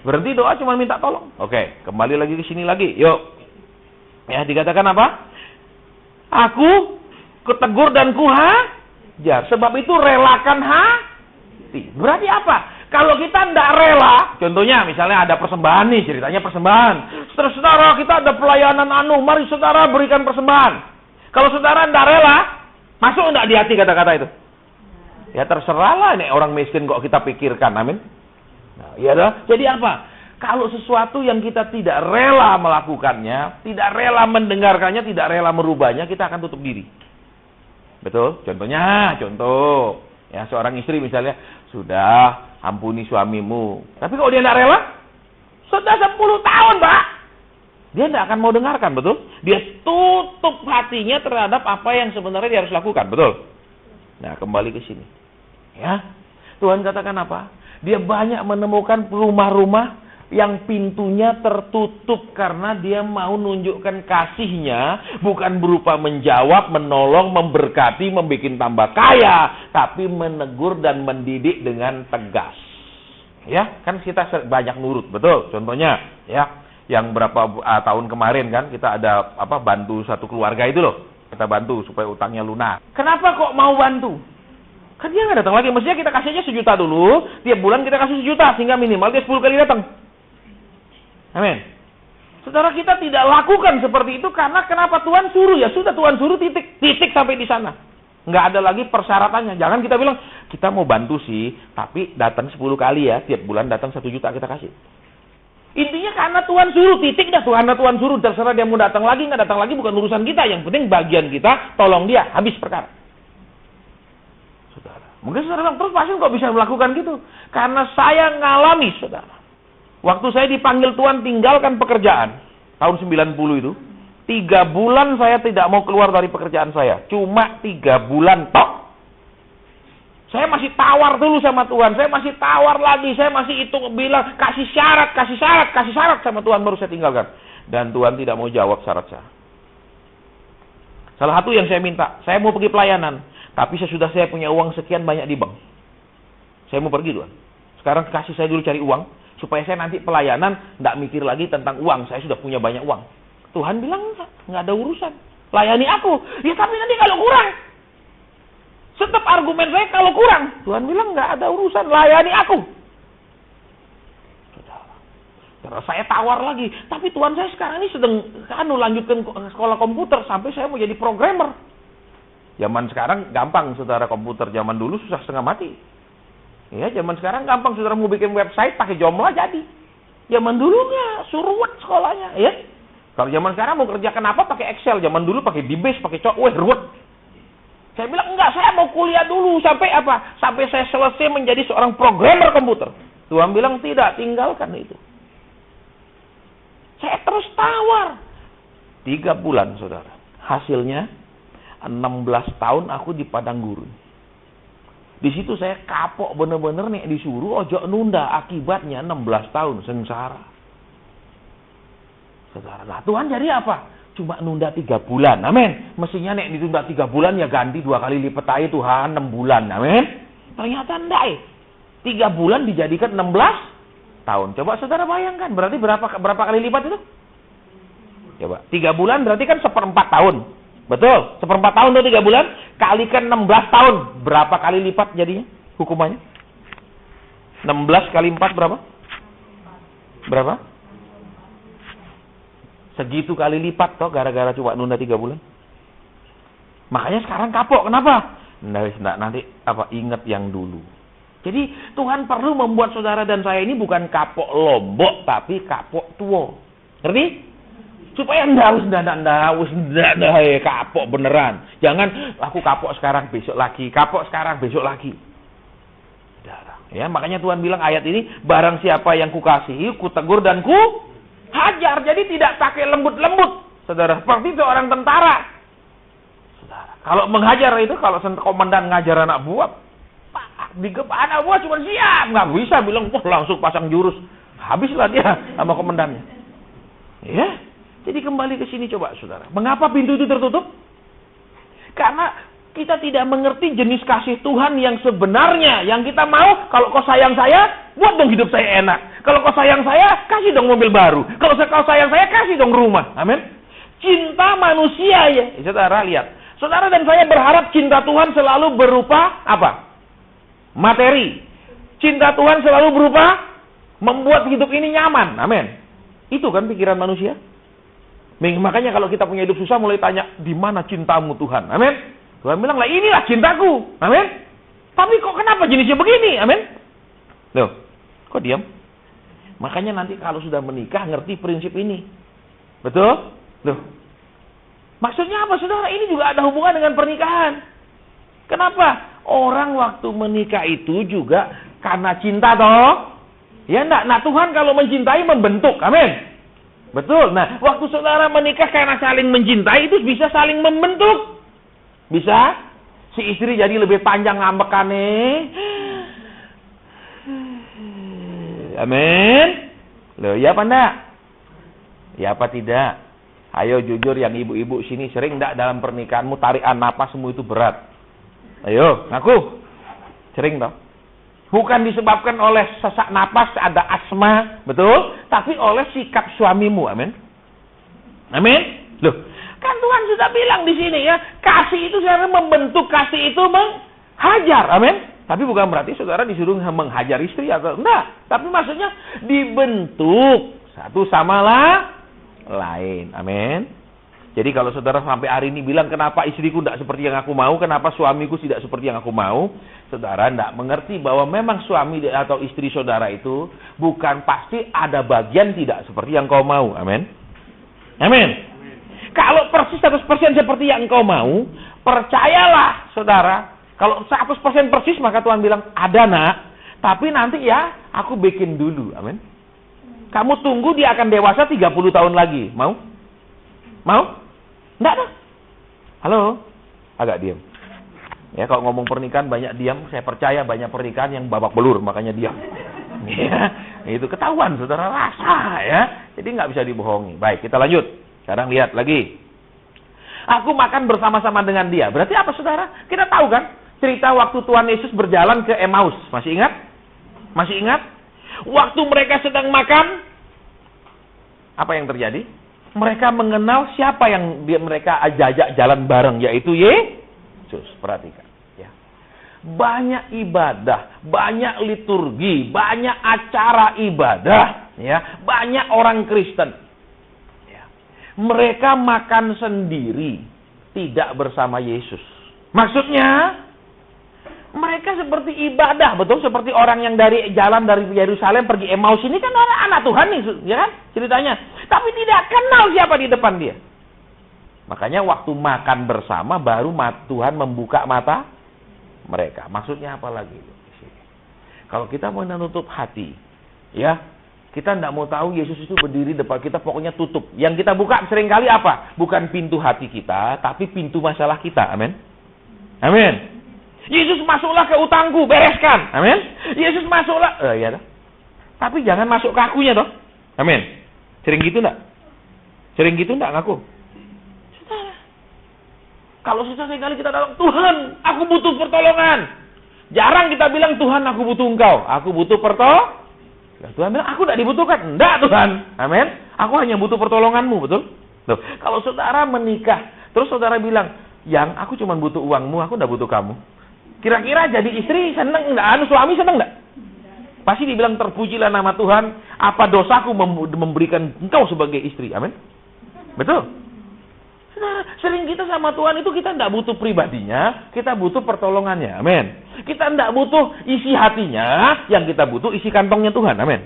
Berhenti doa cuma minta tolong. Oke, kembali lagi ke sini lagi. Yuk. Ya, dikatakan apa? Aku kutegur dan kuhajar. Sebab itu relakan hati. Berarti apa? Kalau kita tidak rela, contohnya misalnya ada persembahan nih, ceritanya persembahan. Saudara, kita ada pelayanan mari saudara berikan persembahan. Kalau saudara tidak rela, masuk tidak di hati kata-kata itu? Ya terserahlah, ini orang miskin kok kita pikirkan, amin. Nah, iya dah. Jadi apa? Kalau sesuatu yang kita tidak rela melakukannya, tidak rela mendengarkannya, tidak rela merubahnya, kita akan tutup diri. Betul? Contoh. Ya, seorang istri misalnya, sudah ampuni suamimu. Tapi kalau dia tidak rela, sudah 10 tahun, Pak. Dia tidak akan mau dengarkan, betul? Dia tutup hatinya terhadap apa yang sebenarnya dia harus lakukan, betul? Nah, kembali ke sini. Ya, Tuhan katakan apa? Dia banyak menemukan rumah-rumah yang pintunya tertutup karena dia mau nunjukkan kasihnya, bukan berupa menjawab, menolong, memberkati, membuat tambah kaya, tapi menegur dan mendidik dengan tegas. Ya, kan kita banyak nurut, betul? Contohnya, ya. Yang berapa tahun kemarin kan kita ada bantu satu keluarga itu loh, kita bantu supaya utangnya lunas. Kenapa kok mau bantu? Kan dia nggak datang lagi, mestinya kita kasih aja 1 juta dulu, tiap bulan kita kasih 1 juta sehingga minimal dia 10 kali datang. Amin. Saudara, kita tidak lakukan seperti itu karena kenapa? Tuhan suruh, ya sudah Tuhan suruh, titik sampai di sana. Nggak ada lagi persyaratannya. Jangan kita bilang kita mau bantu sih, tapi datang 10 kali ya, tiap bulan datang 1 juta kita kasih. Intinya karena Tuhan suruh, titik dah. Karena Tuhan suruh, terserah dia mau datang lagi, nggak datang lagi, bukan urusan kita. Yang penting bagian kita, tolong dia, habis perkara. Saudara, mungkin saudara bilang, terus pasien kok bisa melakukan gitu? Karena saya ngalami, saudara. Waktu saya dipanggil Tuhan tinggalkan pekerjaan, tahun 90 itu. 3 bulan saya tidak mau keluar dari pekerjaan saya. Cuma 3 bulan tok. Saya masih tawar dulu sama Tuhan. Saya masih tawar lagi. Saya masih itu bilang, kasih syarat sama Tuhan, baru saya tinggalkan. Dan Tuhan tidak mau jawab syarat saya. Salah satu yang saya minta, saya mau pergi pelayanan. Tapi sesudah saya punya uang sekian banyak di bank. Saya mau pergi, Tuhan. Sekarang kasih saya dulu cari uang. Supaya saya nanti pelayanan, tidak mikir lagi tentang uang. Saya sudah punya banyak uang. Tuhan bilang, nggak ada urusan. Layani aku. Ya tapi nanti kalau kurang. Tetap argumen saya kalau kurang. Tuhan bilang, nggak ada urusan. Layani aku. Saudara, saya tawar lagi. Tapi Tuhan saya sekarang ini sedang lanjutkan sekolah komputer. Sampai saya mau jadi programmer. Zaman sekarang gampang, saudara, komputer. Zaman dulu susah setengah mati. Ya, zaman sekarang gampang. Saudara mau bikin website, pakai Joomla jadi. Zaman dulu nggak, suruh sekolahnya. Ya. Kalau zaman sekarang mau kerja kenapa pakai Excel, zaman dulu pakai DBase, pakai ruwet. Saya bilang enggak, saya mau kuliah dulu sampai apa? Sampai saya selesai menjadi seorang programmer komputer. Tuhan bilang tidak, tinggalkan itu. Saya terus tawar. 3 bulan, saudara. Hasilnya 16 tahun aku di padang gurun. Di situ saya kapok bener-bener nih disuruh ojo nunda, akibatnya 16 tahun sengsara. Saudara, nah Tuhan jadi apa? Cuma nunda 3 bulan, amin. Mestinya nek ditunda 3 bulan ya ganti 2 kali lipat aja Tuhan, 6 bulan, amin. Ternyata enggak. 3 bulan dijadikan 16 tahun. Coba saudara bayangkan, berarti berapa kali lipat itu? Coba, 3 bulan berarti kan 1/4 tahun. Betul, 1/4 tahun tuh 3 bulan, kalikan 16 tahun. Berapa kali lipat jadinya hukumannya? 16 kali 4 berapa? Berapa? Segitu kali lipat toh gara-gara coba nunda 3 bulan. Makanya sekarang kapok. Kenapa? Nanti ingat yang dulu. Jadi Tuhan perlu membuat saudara dan saya ini bukan kapok lombok, tapi kapok tua. Ngerti? Supaya harus kapok beneran. Jangan aku kapok sekarang besok lagi, kapok sekarang besok lagi. Ya, makanya Tuhan bilang ayat ini, barang siapa yang kukasihi, kutegur dan hajar, jadi tidak pakai lembut-lembut, saudara. Seperti itu orang tentara. Saudara, kalau menghajar itu, kalau komandan ngajar anak buah, anak buah cuma siap, nggak bisa bilang, langsung pasang jurus, habislah dia sama komandannya. Ya, jadi kembali ke sini coba, saudara. Mengapa pintu itu tertutup? Karena kita tidak mengerti jenis kasih Tuhan yang sebenarnya. Yang kita mau, kalau kau sayang saya, buat dong hidup saya enak. Kalau kau sayang saya, kasih dong mobil baru. Kalau kau sayang saya, kasih dong rumah. Amin. Cinta manusia ya. Saudara lihat. Saudara dan saya berharap cinta Tuhan selalu berupa apa? Materi. Cinta Tuhan selalu berupa membuat hidup ini nyaman. Amin. Itu kan pikiran manusia. Makanya kalau kita punya hidup susah, mulai tanya, di mana cintamu Tuhan? Amin. Tuhan bilang, lah inilah cintaku. Amin. Tapi kok kenapa jenisnya begini? Amin. Loh, kok diam? Makanya nanti kalau sudah menikah, ngerti prinsip ini. Betul? Loh. Maksudnya apa, saudara? Ini juga ada hubungan dengan pernikahan. Kenapa? Orang waktu menikah itu juga karena cinta toh. Ya enggak? Nah Tuhan kalau mencintai membentuk. Amin. Betul. Nah, waktu saudara menikah karena saling mencintai itu bisa saling membentuk. Bisa si istri jadi lebih panjang ngambekannya. Amin. Loh, ya apa enggak? Ya apa tidak? Ayo jujur yang ibu-ibu sini sering enggak dalam pernikahanmu tarikan napasmu itu berat? Ayo, ngaku. Sering toh? Bukan disebabkan oleh sesak napas, ada asma, betul? Tapi oleh sikap suamimu, amin. Amin. Loh, kan Tuhan sudah bilang di sini ya, kasih itu sebenarnya membentuk, kasih itu menghajar, amin. Tapi bukan berarti saudara disuruh menghajar istri atau enggak. Tapi maksudnya dibentuk satu sama lain, amin. Jadi kalau saudara sampai hari ini bilang, kenapa istriku tidak seperti yang aku mau, kenapa suamiku tidak seperti yang aku mau, saudara tidak mengerti bahwa memang suami atau istri saudara itu bukan pasti ada bagian tidak seperti yang kau mau. Amin. Amin. Kalau persis 100% seperti yang kau mau, percayalah saudara, kalau 100% persis maka Tuhan bilang, ada nak, tapi nanti ya aku bikin dulu. Amin. Kamu tunggu dia akan dewasa 30 tahun lagi. Mau? Mau? Enggak dah. Halo? Agak diam. Ya, kalau ngomong pernikahan banyak diam, saya percaya banyak pernikahan yang babak belur, makanya diam. Ya, itu ketahuan, saudara, rasa ya. Jadi nggak bisa dibohongi. Baik, kita lanjut. Sekarang lihat lagi. Aku makan bersama-sama dengan dia. Berarti apa, saudara? Kita tahu kan cerita waktu Tuhan Yesus berjalan ke Emmaus. Masih ingat? Masih ingat? Waktu mereka sedang makan, apa yang terjadi? Mereka mengenal siapa yang mereka ajak jalan bareng, yaitu Yesus. Perhatikan. Ya. Banyak ibadah, banyak liturgi, banyak acara ibadah, ya, banyak orang Kristen. Mereka makan sendiri, tidak bersama Yesus. Maksudnya, mereka seperti ibadah, betul? Seperti orang yang dari jalan dari Yerusalem pergi Emmaus ini kan anak Tuhan nih, ya kan? Ceritanya. Tapi tidak kenal siapa di depan dia. Makanya waktu makan bersama, baru Tuhan membuka mata mereka. Maksudnya apa lagi? Kalau kita mau menutup hati, ya, kita tidak mau tahu Yesus itu berdiri depan kita, pokoknya tutup. Yang kita buka seringkali apa? Bukan pintu hati kita, tapi pintu masalah kita. Amin. Amin. Yesus masuklah ke utangku, bereskan. Amin. Yesus masuklah. Ya dah. Tapi jangan masuk ke akunya toh. Amin. Sering gitu enggak? Sering gitu enggak ngaku? Saudara. Kalau susah sekali kita datang, Tuhan, aku butuh pertolongan. Jarang kita bilang, Tuhan, aku butuh Engkau. Aku butuh pertolongan. Tuhan bilang, aku tidak dibutuhkan. Enggak, Tuhan. Amin. Aku hanya butuh pertolonganmu, betul? Tuh. Kalau saudara menikah, terus saudara bilang, yang aku cuma butuh uangmu, aku tidak butuh kamu. Kira-kira jadi istri senang enggak? Suami senang enggak? Pasti dibilang, terpujilah nama Tuhan. Apa dosaku memberikan engkau sebagai istri? Amin. Betul? Saudara, sering kita sama Tuhan itu kita tidak butuh pribadinya, kita butuh pertolongannya. Amin. Kita tidak butuh isi hatinya, yang kita butuh isi kantongnya Tuhan. Amin.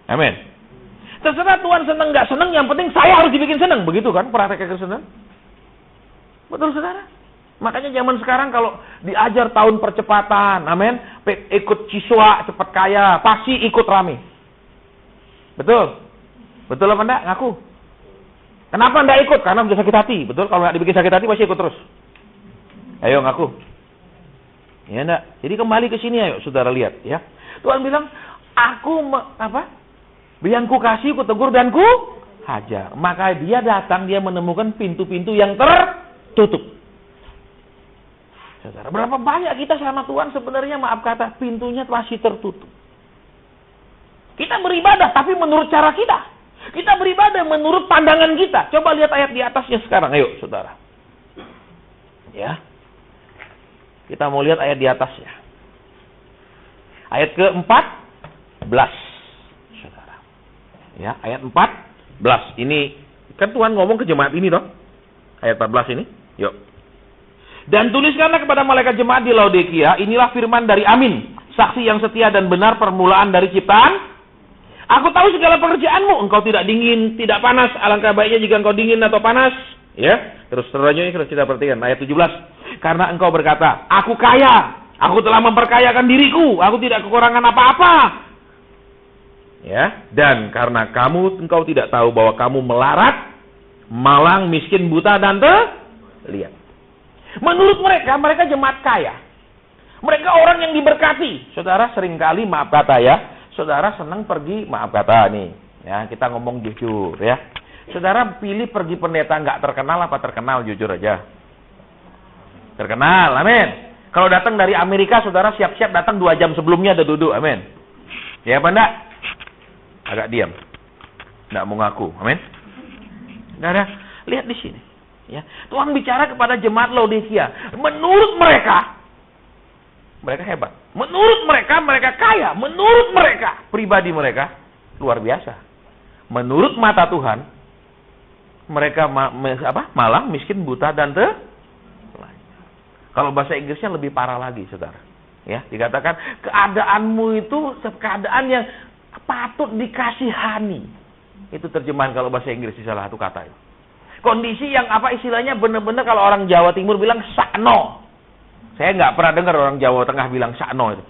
Amin. Terserah Tuhan senang nggak senang, yang penting saya harus dibikin senang. Begitu kan praktek kekristenan? Betul, saudara? Makanya zaman sekarang kalau diajar tahun percepatan, amin, ikut Ciswa cepat kaya, pasti ikut rame. Betul? Betul apa enggak? Ngaku. Kenapa enggak ikut? Karena udah sakit hati. Betul? Kalau enggak dibikin sakit hati pasti ikut terus. Ayo ngaku. Ya enggak? Jadi kembali ke sini ayo saudara lihat ya. Tuhan bilang, aku yang ku kasih, ku tegur dan ku hajar. Maka dia datang, dia menemukan pintu-pintu yang tertutup. Saudara, berapa banyak kita sama Tuhan sebenarnya maaf kata pintunya masih tertutup. Kita beribadah tapi menurut cara kita. Kita beribadah menurut pandangan kita. Coba lihat ayat di atasnya sekarang. Ayo, saudara. Ya. Kita mau lihat ayat di atasnya. Ayat ke-14. Saudara. Ya, ayat 14. Ini kan Tuhan ngomong ke jemaat ini toh. Ayat 14 ini. Yuk. Dan tuliskanlah kepada malaikat jemaat di Laodikia, inilah firman dari Amin, saksi yang setia dan benar, permulaan dari ciptaan. Aku tahu segala pekerjaanmu, engkau tidak dingin, tidak panas, alangkah baiknya jika engkau dingin atau panas. Ya, terus selanjutnya harus kita perhatikan ayat 17. Karena engkau berkata, aku kaya, aku telah memperkayakan diriku, aku tidak kekurangan apa-apa. Ya, dan karena engkau tidak tahu bahwa kamu melarat, malang, miskin, buta dan lihat. Menurut mereka jemaat kaya. Mereka orang yang diberkati. Saudara seringkali maaf kata ya, saudara senang pergi, maaf kata nih, ya kita ngomong jujur ya. Saudara pilih pergi pendeta nggak terkenal apa terkenal, jujur aja. Terkenal, amin. Kalau datang dari Amerika, saudara siap-siap datang 2 jam sebelumnya ada duduk, amin. Ya apa enggak? Agak diam, nggak mau ngaku, amin. Saudara, lihat di sini. Ya, Tuhan bicara kepada jemaat Laodikia. Menurut mereka hebat. Menurut mereka kaya. Menurut mereka, pribadi mereka luar biasa. Menurut mata Tuhan, mereka malang, miskin, buta dan kalau bahasa Inggrisnya lebih parah lagi, saudara. Ya, dikatakan keadaanmu itu keadaan yang patut dikasihani. Itu terjemahan kalau bahasa Inggris di salah satu kata itu. Kondisi yang istilahnya benar-benar kalau orang Jawa Timur bilang sakno. Saya nggak pernah dengar orang Jawa Tengah bilang sakno itu.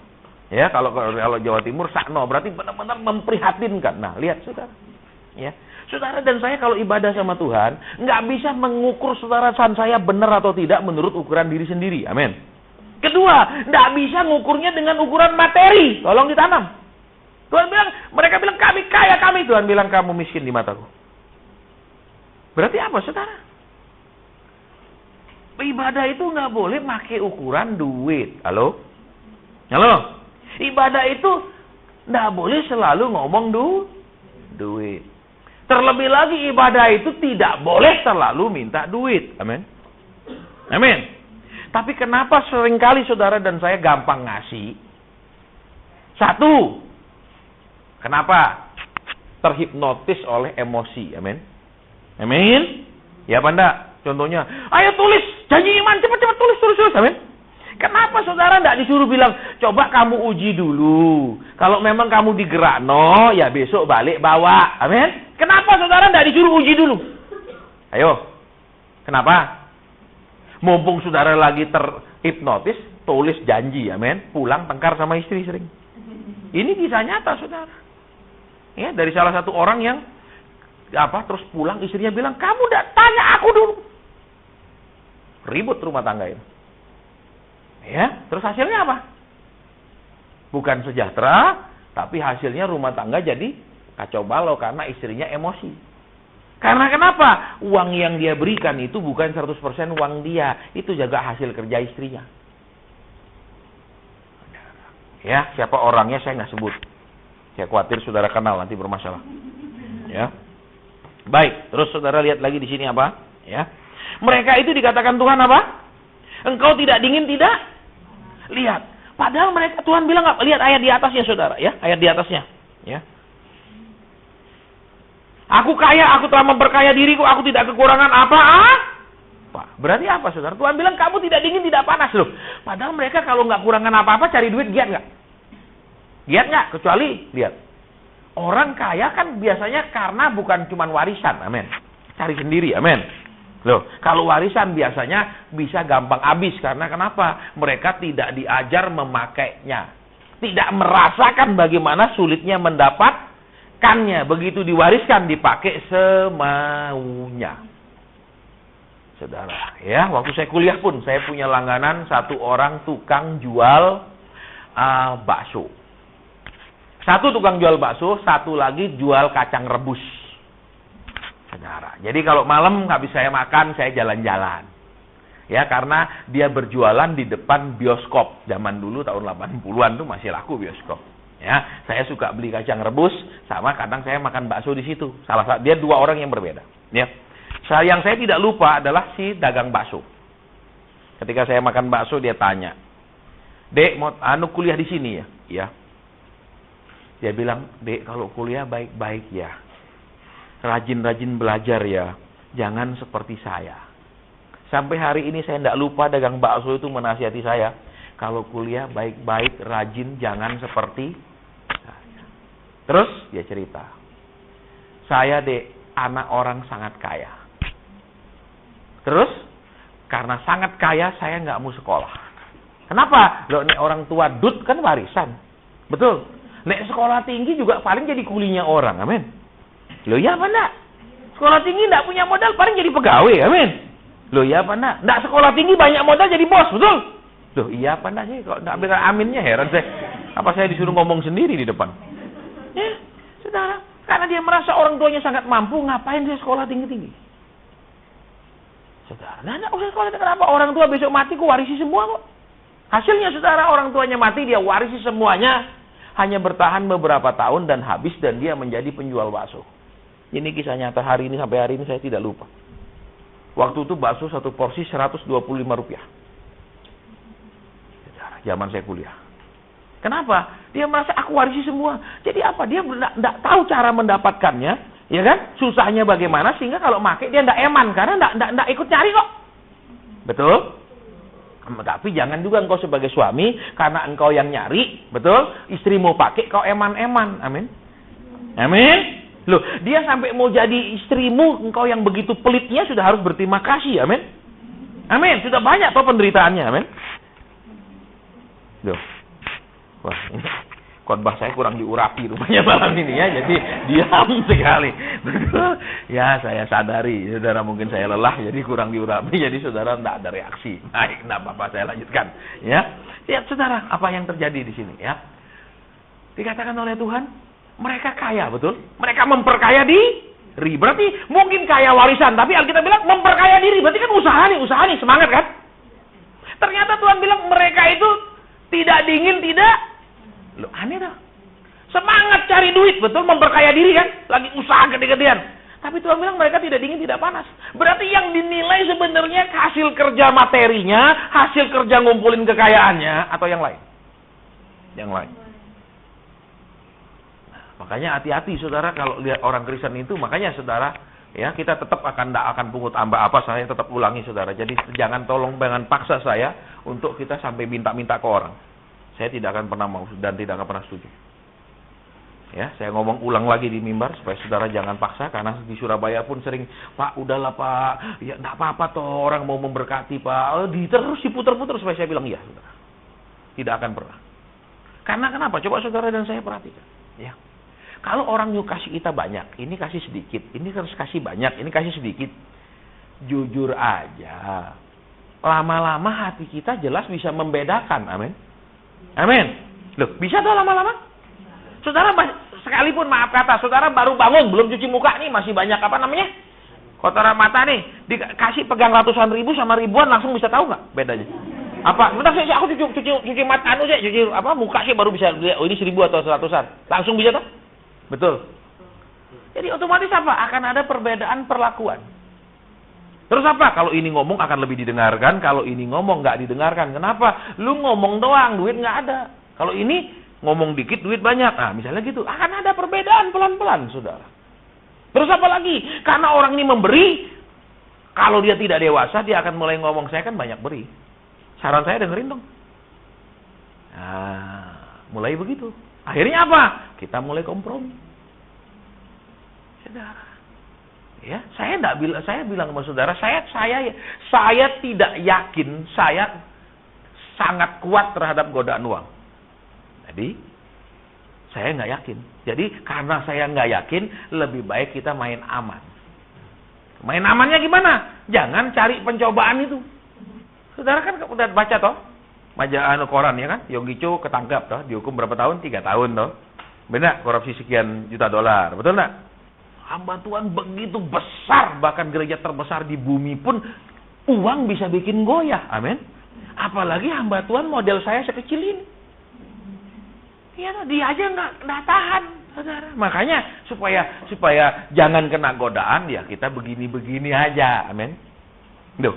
Ya, kalau Jawa Timur sakno berarti benar-benar memprihatinkan. Nah, lihat saudara. Ya. Saudara dan saya kalau ibadah sama Tuhan, nggak bisa mengukur saudara saya benar atau tidak menurut ukuran diri sendiri. Amin. Kedua, nggak bisa ngukurnya dengan ukuran materi. Tolong ditanam. Tuhan bilang, mereka bilang kami kaya kami. Tuhan bilang kamu miskin di mataku. Berarti apa saudara? Ibadah itu nggak boleh pakai ukuran duit. Halo? Halo? Ibadah itu nggak boleh selalu ngomong duit. Terlebih lagi ibadah itu tidak boleh selalu minta duit. Amin. Amin. Tapi kenapa seringkali saudara dan saya gampang ngasih? Satu, kenapa? Terhipnotis oleh emosi. Amin. Amin. Ya apa enggak? Contohnya, ayo tulis janji iman, cepat-cepat tulis. Amin. Kenapa saudara tidak disuruh bilang, coba kamu uji dulu. Kalau memang kamu digerakno, ya besok balik bawa. Amin. Kenapa saudara tidak disuruh uji dulu? Ayo. Kenapa? Mumpung saudara lagi terhipnotis, tulis janji. Amin. Pulang tengkar sama istri sering. Ini kisah nyata saudara. Ya, dari salah satu orang yang terus pulang istrinya bilang, kamu tidak tanya aku dulu. Ribut rumah tangga itu. Ya, terus hasilnya apa? Bukan sejahtera, tapi hasilnya rumah tangga jadi kacau balau karena istrinya emosi. Karena kenapa? Uang yang dia berikan itu bukan 100% uang dia, itu juga hasil kerja istrinya. Ya, siapa orangnya saya nggak sebut. Saya khawatir saudara kenal nanti bermasalah. Ya. Baik, terus saudara lihat lagi di sini apa? Ya. Mereka itu dikatakan Tuhan apa? Engkau tidak dingin tidak? Lihat, padahal mereka Tuhan bilang nggak, lihat ayat di atasnya saudara, ya, ayat di atasnya, ya. Aku kaya, aku telah memperkaya diriku, aku tidak kekurangan apa? Berarti apa saudara? Tuhan bilang kamu tidak dingin, tidak panas loh. Padahal mereka kalau nggak kurangan apa-apa cari duit giat nggak? Giat nggak? Kecuali lihat, orang kaya kan biasanya karena bukan cuma warisan, amin. Cari sendiri, amin. Loh, kalau warisan biasanya bisa gampang habis karena kenapa? Mereka tidak diajar memakainya. Tidak merasakan bagaimana sulitnya mendapatkannya. Begitu diwariskan dipakai semaunya. Saudara, ya, waktu saya kuliah pun saya punya langganan satu orang tukang jual bakso. Satu tukang jual bakso, satu lagi jual kacang rebus. Saudara. Jadi kalau malam habis saya makan, saya jalan-jalan. Ya, karena dia berjualan di depan bioskop. Zaman dulu tahun 80-an tuh masih laku bioskop. Ya, saya suka beli kacang rebus sama kadang saya makan bakso di situ. Salah satu dia dua orang yang berbeda, ya. Yang saya tidak lupa adalah si dagang bakso. Ketika saya makan bakso dia tanya, "Dek, mau kuliah di sini ya?" Iya. Dia bilang, "Dek, kalau kuliah baik-baik ya. Rajin-rajin belajar ya, jangan seperti saya." Sampai hari ini saya tidak lupa dagang bakso itu menasihati saya, kalau kuliah baik-baik, rajin, jangan seperti saya. Terus dia cerita, saya Dek, anak orang sangat kaya. Terus karena sangat kaya saya nggak mau sekolah. Kenapa? Loh, nek orang tua dut kan warisan, betul. Nek sekolah tinggi juga paling jadi kulinya orang, amin. Loh ya apa enggak? Sekolah tinggi enggak punya modal paling jadi pegawai, amin. Loh ya apa enggak? Enggak sekolah tinggi banyak modal jadi bos, betul? Loh iya apa enggak sih? Kok enggak bilang aminnya, heran saya. Apa saya disuruh ngomong sendiri di depan? Ya, saudara. Karena dia merasa orang tuanya sangat mampu, ngapain dia sekolah tinggi-tinggi? Saudara, nah enggak usah sekolah, kenapa? Orang tua besok mati kok warisi semua kok. Hasilnya saudara, orang tuanya mati, dia warisi semuanya. Hanya bertahan beberapa tahun dan habis dan dia menjadi penjual bakso. Ini kisah nyata hari ini, sampai hari ini saya tidak lupa. Waktu itu bakso satu porsi 125 rupiah. Zaman saya kuliah. Kenapa? Dia merasa aku warisi semua. Jadi apa? Dia tidak tahu cara mendapatkannya. Ya kan? Susahnya bagaimana sehingga kalau pakai dia tidak eman. Karena tidak ikut cari kok. Betul? Tapi jangan juga engkau sebagai suami, karena engkau yang nyari, betul? Istri mau pakai, kau eman-eman. Amin. Amin. Loh, dia sampai mau jadi istrimu, engkau yang begitu pelitnya sudah harus berterima kasih. Amin. Amin. Sudah banyak toh penderitaannya. Amin. Loh. Wah, ini khotbah saya kurang diurapi rupanya malam ini ya, jadi diam sekali. Betul. Ya, saya sadari, saudara, mungkin saya lelah, jadi kurang diurapi, jadi saudara tidak ada reaksi. Baik, tidak apa-apa, saya lanjutkan. Ya, lihat saudara, apa yang terjadi di sini ya. Dikatakan oleh Tuhan, mereka kaya, betul? Mereka memperkaya diri. Berarti mungkin kaya warisan, tapi Alkitab bilang memperkaya diri. Berarti kan usaha nih, semangat kan? Ternyata Tuhan bilang mereka itu tidak dingin, tidak. Loh, aneh dah. Semangat cari duit, betul, memperkaya diri kan? Lagi usaha gede-gedean. Tapi Tuhan bilang mereka tidak dingin, tidak panas. Berarti yang dinilai sebenarnya hasil kerja materinya, hasil kerja ngumpulin kekayaannya, atau yang lain? Yang lain. Nah, makanya hati-hati saudara kalau lihat orang Kristen itu, makanya saudara, ya kita tetap tidak akan pungut apa saya tetap ulangi saudara. Jadi jangan paksa saya untuk kita sampai minta-minta ke orang. Saya tidak akan pernah mau dan tidak akan pernah setuju. Ya, saya ngomong ulang lagi di mimbar supaya saudara jangan paksa, karena di Surabaya pun sering, Pak, udahlah Pak, ya enggak apa-apa toh, orang mau memberkati Pak. Terus diputer-puter supaya saya bilang iya, saudara. Tidak akan pernah. Karena kenapa? Coba saudara dan saya perhatikan, ya. Kalau orang kasih kita banyak, ini kasih sedikit, ini harus kasih banyak, ini kasih sedikit. Jujur aja, lama-lama hati kita jelas bisa membedakan, amin. Amin. Loh, bisa tuh lama-lama? Saudara, sekalipun maaf kata, saudara baru bangun, belum cuci muka nih, masih banyak apa namanya? Kotoran mata nih, dikasih pegang ratusan ribu sama ribuan, langsung bisa tahu nggak bedanya? Apa? Bentar sih, aku cuci mata cuci muka sih baru bisa lihat, oh ini 1000 atau 100-an. Langsung bisa tahu? Betul. Jadi otomatis apa? Akan ada perbedaan perlakuan. Terus apa? Kalau ini ngomong akan lebih didengarkan, kalau ini ngomong nggak didengarkan. Kenapa? Lu ngomong doang, duit nggak ada. Kalau ini ngomong dikit, duit banyak. Nah, misalnya gitu. Akan ada perbedaan pelan-pelan, saudara. Terus apa lagi? Karena orang ini memberi, kalau dia tidak dewasa, dia akan mulai ngomong, saya kan banyak beri. Saran saya dengerin dong. Nah, mulai begitu. Akhirnya apa? Kita mulai kompromi. Saudara. Ya, saya bilang sama saudara, saya tidak yakin, saya sangat kuat terhadap godaan uang. Jadi, saya nggak yakin. Jadi, karena saya nggak yakin, lebih baik kita main aman. Main amannya gimana? Jangan cari pencobaan itu. Saudara kan udah baca toh? Majalah koran ya kan? Yonggi Cho ketangkap toh, dihukum berapa tahun? 3 tahun toh. Benar, korupsi sekian juta dolar. Betul nggak? Hamba Tuhan begitu besar, bahkan gereja terbesar di bumi pun uang bisa bikin goyah. Amin. Apalagi hamba Tuhan model saya sekecil ini. Ya, dia aja nggak tahan, saudara. Makanya supaya jangan kena godaan, ya kita begini-begini aja. Amin. Duh.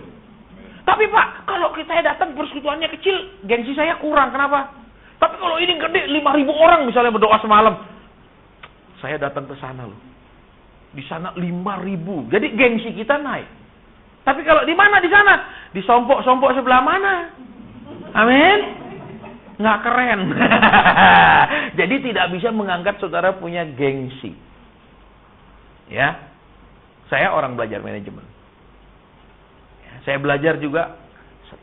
Tapi Pak, kalau saya datang persekutuannya kecil, gengsi saya kurang. Kenapa? Tapi kalau ini gede, 5.000 orang misalnya berdoa semalam, saya datang ke sana loh. Di sana 5.000. Jadi gengsi kita naik. Tapi kalau di mana di sana? Di sompok-sompok sebelah mana? Amin. Nggak keren. Jadi tidak bisa mengangkat saudara punya gengsi. Ya. Saya orang belajar manajemen. Ya, saya belajar juga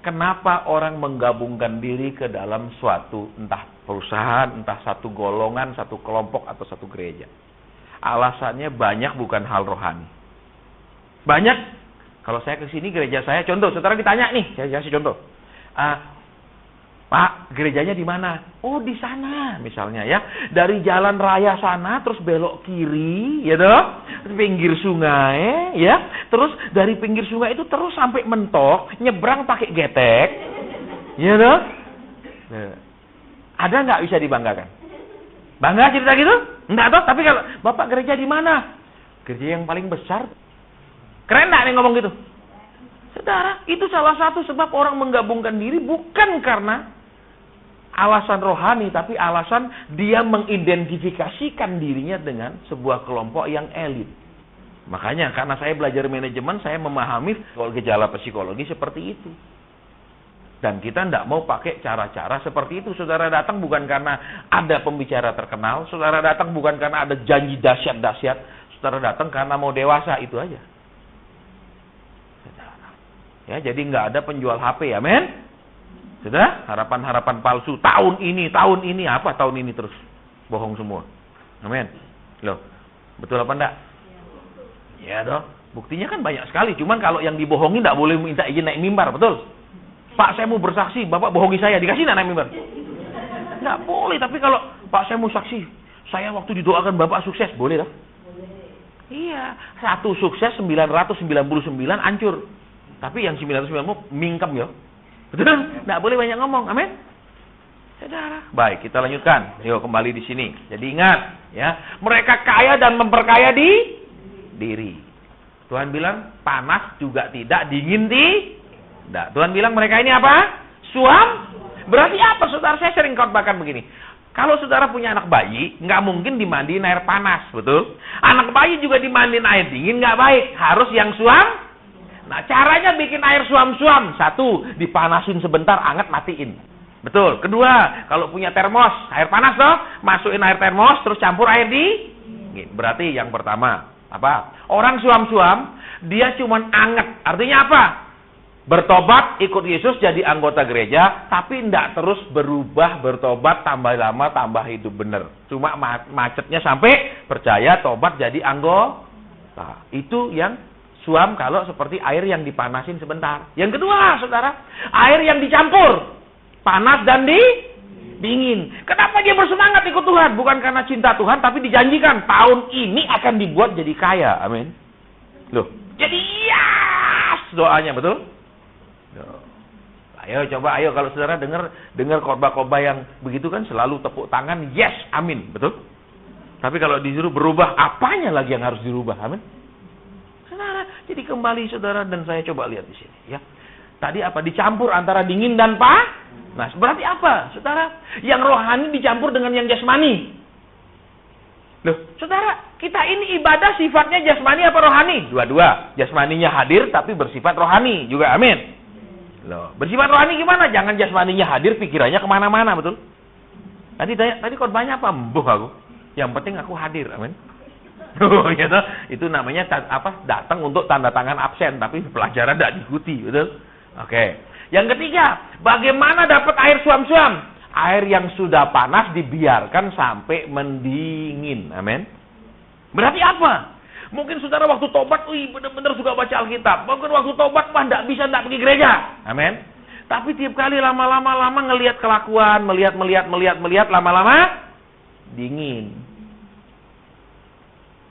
kenapa orang menggabungkan diri ke dalam suatu entah perusahaan, entah satu golongan, satu kelompok atau satu gereja. Alasannya banyak, bukan hal rohani. Banyak. Kalau saya ke sini gereja saya, contoh, saudara ditanya nih, saya kasih contoh. Pak, gerejanya di mana? Oh, di sana, misalnya ya. Dari jalan raya sana, terus belok kiri, ya toh, pinggir sungai, ya. Terus dari pinggir sungai itu terus sampai mentok, nyebrang pakai getek, ya toh. Ada nggak bisa dibanggakan? Bangga cerita gitu? Enggak toh, tapi kalau Bapak gereja di mana? Gereja yang paling besar. Keren enggak nih ngomong gitu? Saudara, itu salah satu sebab orang menggabungkan diri bukan karena alasan rohani, tapi alasan dia mengidentifikasikan dirinya dengan sebuah kelompok yang elit. Makanya karena saya belajar manajemen, saya memahami gejala psikologi seperti itu. Dan kita tidak mau pakai cara-cara seperti itu. Saudara datang bukan karena ada pembicara terkenal. Saudara datang bukan karena ada janji dahsyat-dahsyat. Saudara datang karena mau dewasa, itu aja. Ya, jadi nggak ada penjual HP, amin? Sudah? Harapan-harapan palsu. Tahun ini. Apa tahun ini terus? Bohong semua. Amin. Loh, betul apa enggak? Ya dong. Buktinya kan banyak sekali. Cuman kalau yang dibohongi enggak boleh minta izin naik mimbar, betul? Pak, saya mau bersaksi, Bapak bohongi saya. Dikasih enggak naik mimbar? Enggak boleh. Tapi kalau Pak, saya mau saksi, saya waktu didoakan Bapak sukses, boleh dah? Iya. Satu sukses, 999 hancur. Tapi yang 990 mingkem ya. Betul? Nggak boleh banyak ngomong. Amin. Saudara. Baik, kita lanjutkan. Yuk kembali di sini. Jadi ingat, ya, mereka kaya dan memperkaya diri. Tuhan bilang panas juga tidak, dingin tidak. Tuhan bilang mereka ini apa? Suam. Berarti apa, saudara? Saya sering khotbahkan begini. Kalau saudara punya anak bayi, nggak mungkin dimandiin air panas, betul? Anak bayi juga dimandiin air dingin nggak baik. Harus yang suam. Nah, caranya bikin air suam-suam. Satu, dipanasin sebentar, anget, matiin. Betul. Kedua, kalau punya termos, air panas toh, masukin air termos, terus campur air dingin. Berarti yang pertama, apa? Orang suam-suam, dia cuman anget. Artinya apa? Bertobat, ikut Yesus, jadi anggota gereja, tapi tidak terus berubah, bertobat, tambah lama, tambah hidup benar. Cuma macetnya sampai percaya, tobat, jadi anggota. Itu yang suam kalau seperti air yang dipanasin sebentar. Yang kedua, saudara, air yang dicampur. Panas dan dingin. Kenapa dia bersemangat ikut Tuhan? Bukan karena cinta Tuhan, tapi dijanjikan tahun ini akan dibuat jadi kaya. Amin. Loh, jadi yes! Doanya, betul? Loh. Ayo kalau saudara dengar khotbah-khotbah yang begitu kan selalu tepuk tangan, yes, amin, betul? Tapi kalau disuruh berubah, apanya lagi yang harus dirubah? Amin. Saudara, jadi kembali saudara dan saya coba lihat di sini, ya. Tadi apa? Dicampur antara dingin dan panas. Berarti apa, saudara? Yang rohani dicampur dengan yang jasmani. Loh, saudara, kita ini ibadah sifatnya jasmani apa rohani? Dua-dua. Jasmaninya hadir tapi bersifat rohani juga, amin. Loh, bersifat rohani gimana? Jangan jasmaninya hadir, pikirannya kemana-mana, betul? Tadi khotbahnya apa? Embuh aku. Yang penting aku hadir, amin. Gitu. Itu namanya datang untuk tanda tangan absen, tapi pelajaran tidak diikuti, betul? Oke. Yang ketiga, bagaimana dapat air suam-suam? Air yang sudah panas dibiarkan sampai mendingin, amin. Berarti apa? Mungkin saudara waktu tobat, benar-benar suka baca Alkitab. Mungkin waktu tobat tidak pergi gereja, amin. Tapi tiap kali lama-lama ngelihat kelakuan, melihat, lama-lama dingin.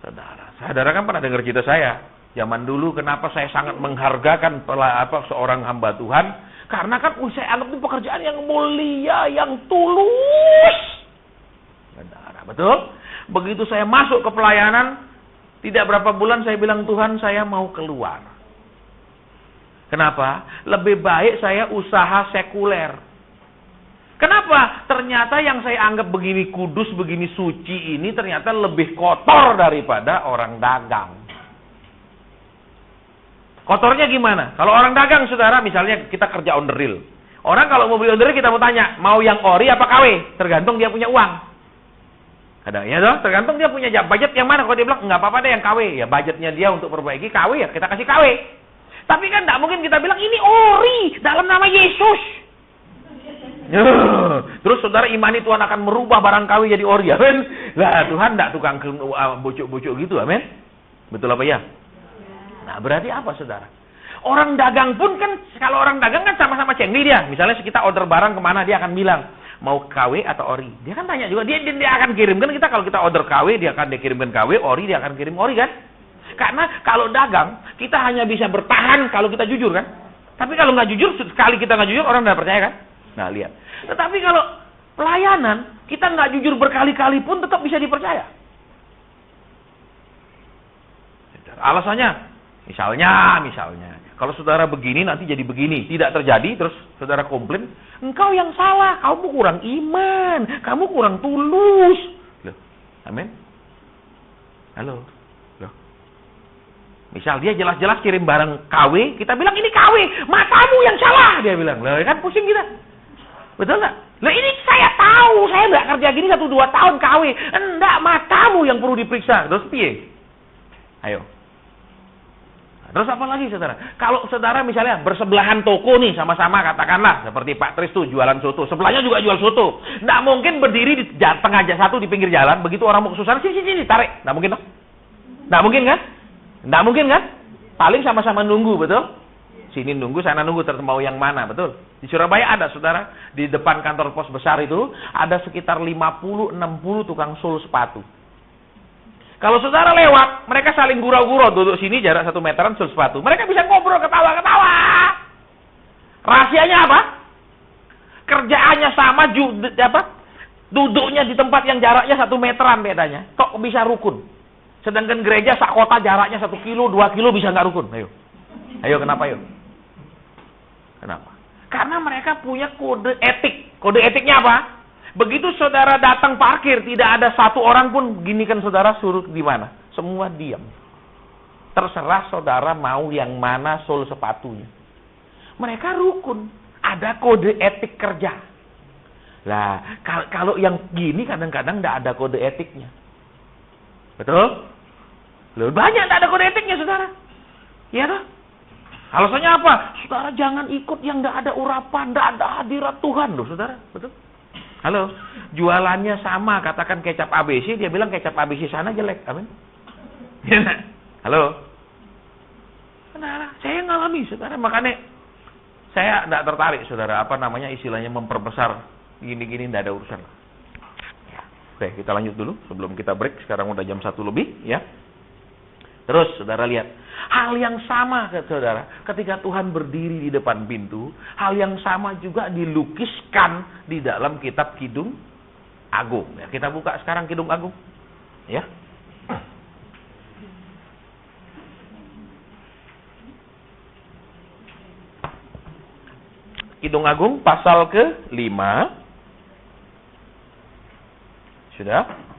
Saudara kan pernah dengar cerita saya. Zaman dulu kenapa saya sangat menghargakan seorang hamba Tuhan? Karena kan saya anggap itu pekerjaan yang mulia, yang tulus. Saudara, betul? Begitu saya masuk ke pelayanan, tidak berapa bulan saya bilang, Tuhan, saya mau keluar. Kenapa? Lebih baik saya usaha sekuler. Kenapa? Ternyata yang saya anggap begini kudus, begini suci ini ternyata lebih kotor daripada orang dagang. Kotornya gimana? Kalau orang dagang, saudara, misalnya kita kerja on the real. Orang kalau mau beli on the real, kita mau tanya, mau yang ori apa KW? Tergantung dia punya uang. Kadang ya dong, tergantung dia punya budget yang mana. Kalau dia bilang, enggak apa-apa deh yang KW. Ya budgetnya dia untuk perbaiki KW, ya kita kasih KW. Tapi kan enggak mungkin kita bilang, ini ori dalam nama Yesus. Terus saudara imani Tuhan akan merubah barang KW jadi ori, amin. Lah Tuhan enggak tukang bocok-bocok gitu, amin. Betul apa ya? Nah, berarti apa saudara? Orang dagang pun kan, kalau orang dagang kan sama-sama cengli dia. Misalnya kita order barang kemana, dia akan bilang, mau KW atau ori? Dia kan tanya juga, dia akan kirimkan kita. Kalau kita order KW, dia akan dikirimkan KW, ori dia akan kirim ori kan? Karena kalau dagang, kita hanya bisa bertahan kalau kita jujur kan? Tapi kalau nggak jujur, sekali kita nggak jujur, orang nggak percaya kan? Nah, lihat. Tetapi kalau pelayanan, kita nggak jujur berkali-kali pun tetap bisa dipercaya. Alasannya, misalnya, kalau saudara begini, nanti jadi begini. Tidak terjadi, terus saudara komplain, engkau yang salah, kamu kurang iman, kamu kurang tulus. Loh, amin? Halo? Loh. Misal dia jelas-jelas kirim barang KW, kita bilang ini KW, matamu yang salah, dia bilang. Loh, kan pusing kita. Betul nggak? Loh, ini saya tahu, saya nggak kerja gini 1-2 tahun KW. Enggak, matamu yang perlu diperiksa. Terus piye? Ayo. Terus apa lagi saudara? Kalau saudara misalnya bersebelahan toko nih sama-sama katakanlah seperti Pak Tris tuh jualan soto, sebelahnya juga jual soto. Nggak mungkin berdiri di tengah satu di pinggir jalan, begitu orang mau kesusahan, sini tarik. Nggak mungkin dong? Nggak mungkin kan? Nggak mungkin kan? Paling sama-sama nunggu, betul? Sini nunggu, sana nunggu, terus mau yang mana, betul? Di Surabaya ada saudara, di depan kantor pos besar itu ada sekitar 50-60 tukang sol sepatu. Kalau saudara lewat, mereka saling gurau-gurau, duduk sini jarak 1 meteran sol sepatu. Mereka bisa ngobrol, ketawa-ketawa. Rahasianya apa? Kerjaannya sama, duduknya di tempat yang jaraknya 1 meteran bedanya. Kok bisa rukun? Sedangkan gereja sak kota jaraknya 1 kilo, 2 kilo bisa nggak rukun? Ayo, kenapa yuk? Kenapa? Karena mereka punya kode etik. Kode etiknya apa? Begitu saudara datang parkir, tidak ada satu orang pun gini kan saudara suruh di mana. Semua diam. Terserah saudara mau yang mana sol sepatunya. Mereka rukun. Ada kode etik kerja. Lah, kalau yang gini kadang-kadang tidak ada kode etiknya. Betul? Loh, banyak tidak ada kode etiknya saudara. Iya toh? Alasannya apa? Saudara jangan ikut yang tidak ada urapan, tidak ada hadirat Tuhan loh saudara. Betul? Halo, jualannya sama, katakan kecap ABC, dia bilang kecap ABC sana jelek, amin. Halo, saudara, saya ngalami, saudara, makanya saya tidak tertarik, saudara, apa namanya istilahnya memperbesar gini-gini, tidak ada urusan. Ya. Oke, kita lanjut dulu sebelum kita break. Sekarang udah jam 1 lebih, ya. Terus, saudara lihat, hal yang sama, saudara, ketika Tuhan berdiri di depan pintu, hal yang sama juga dilukiskan di dalam kitab Kidung Agung. Ya, kita buka sekarang Kidung Agung, ya. Kidung Agung pasal ke-5. Sudah?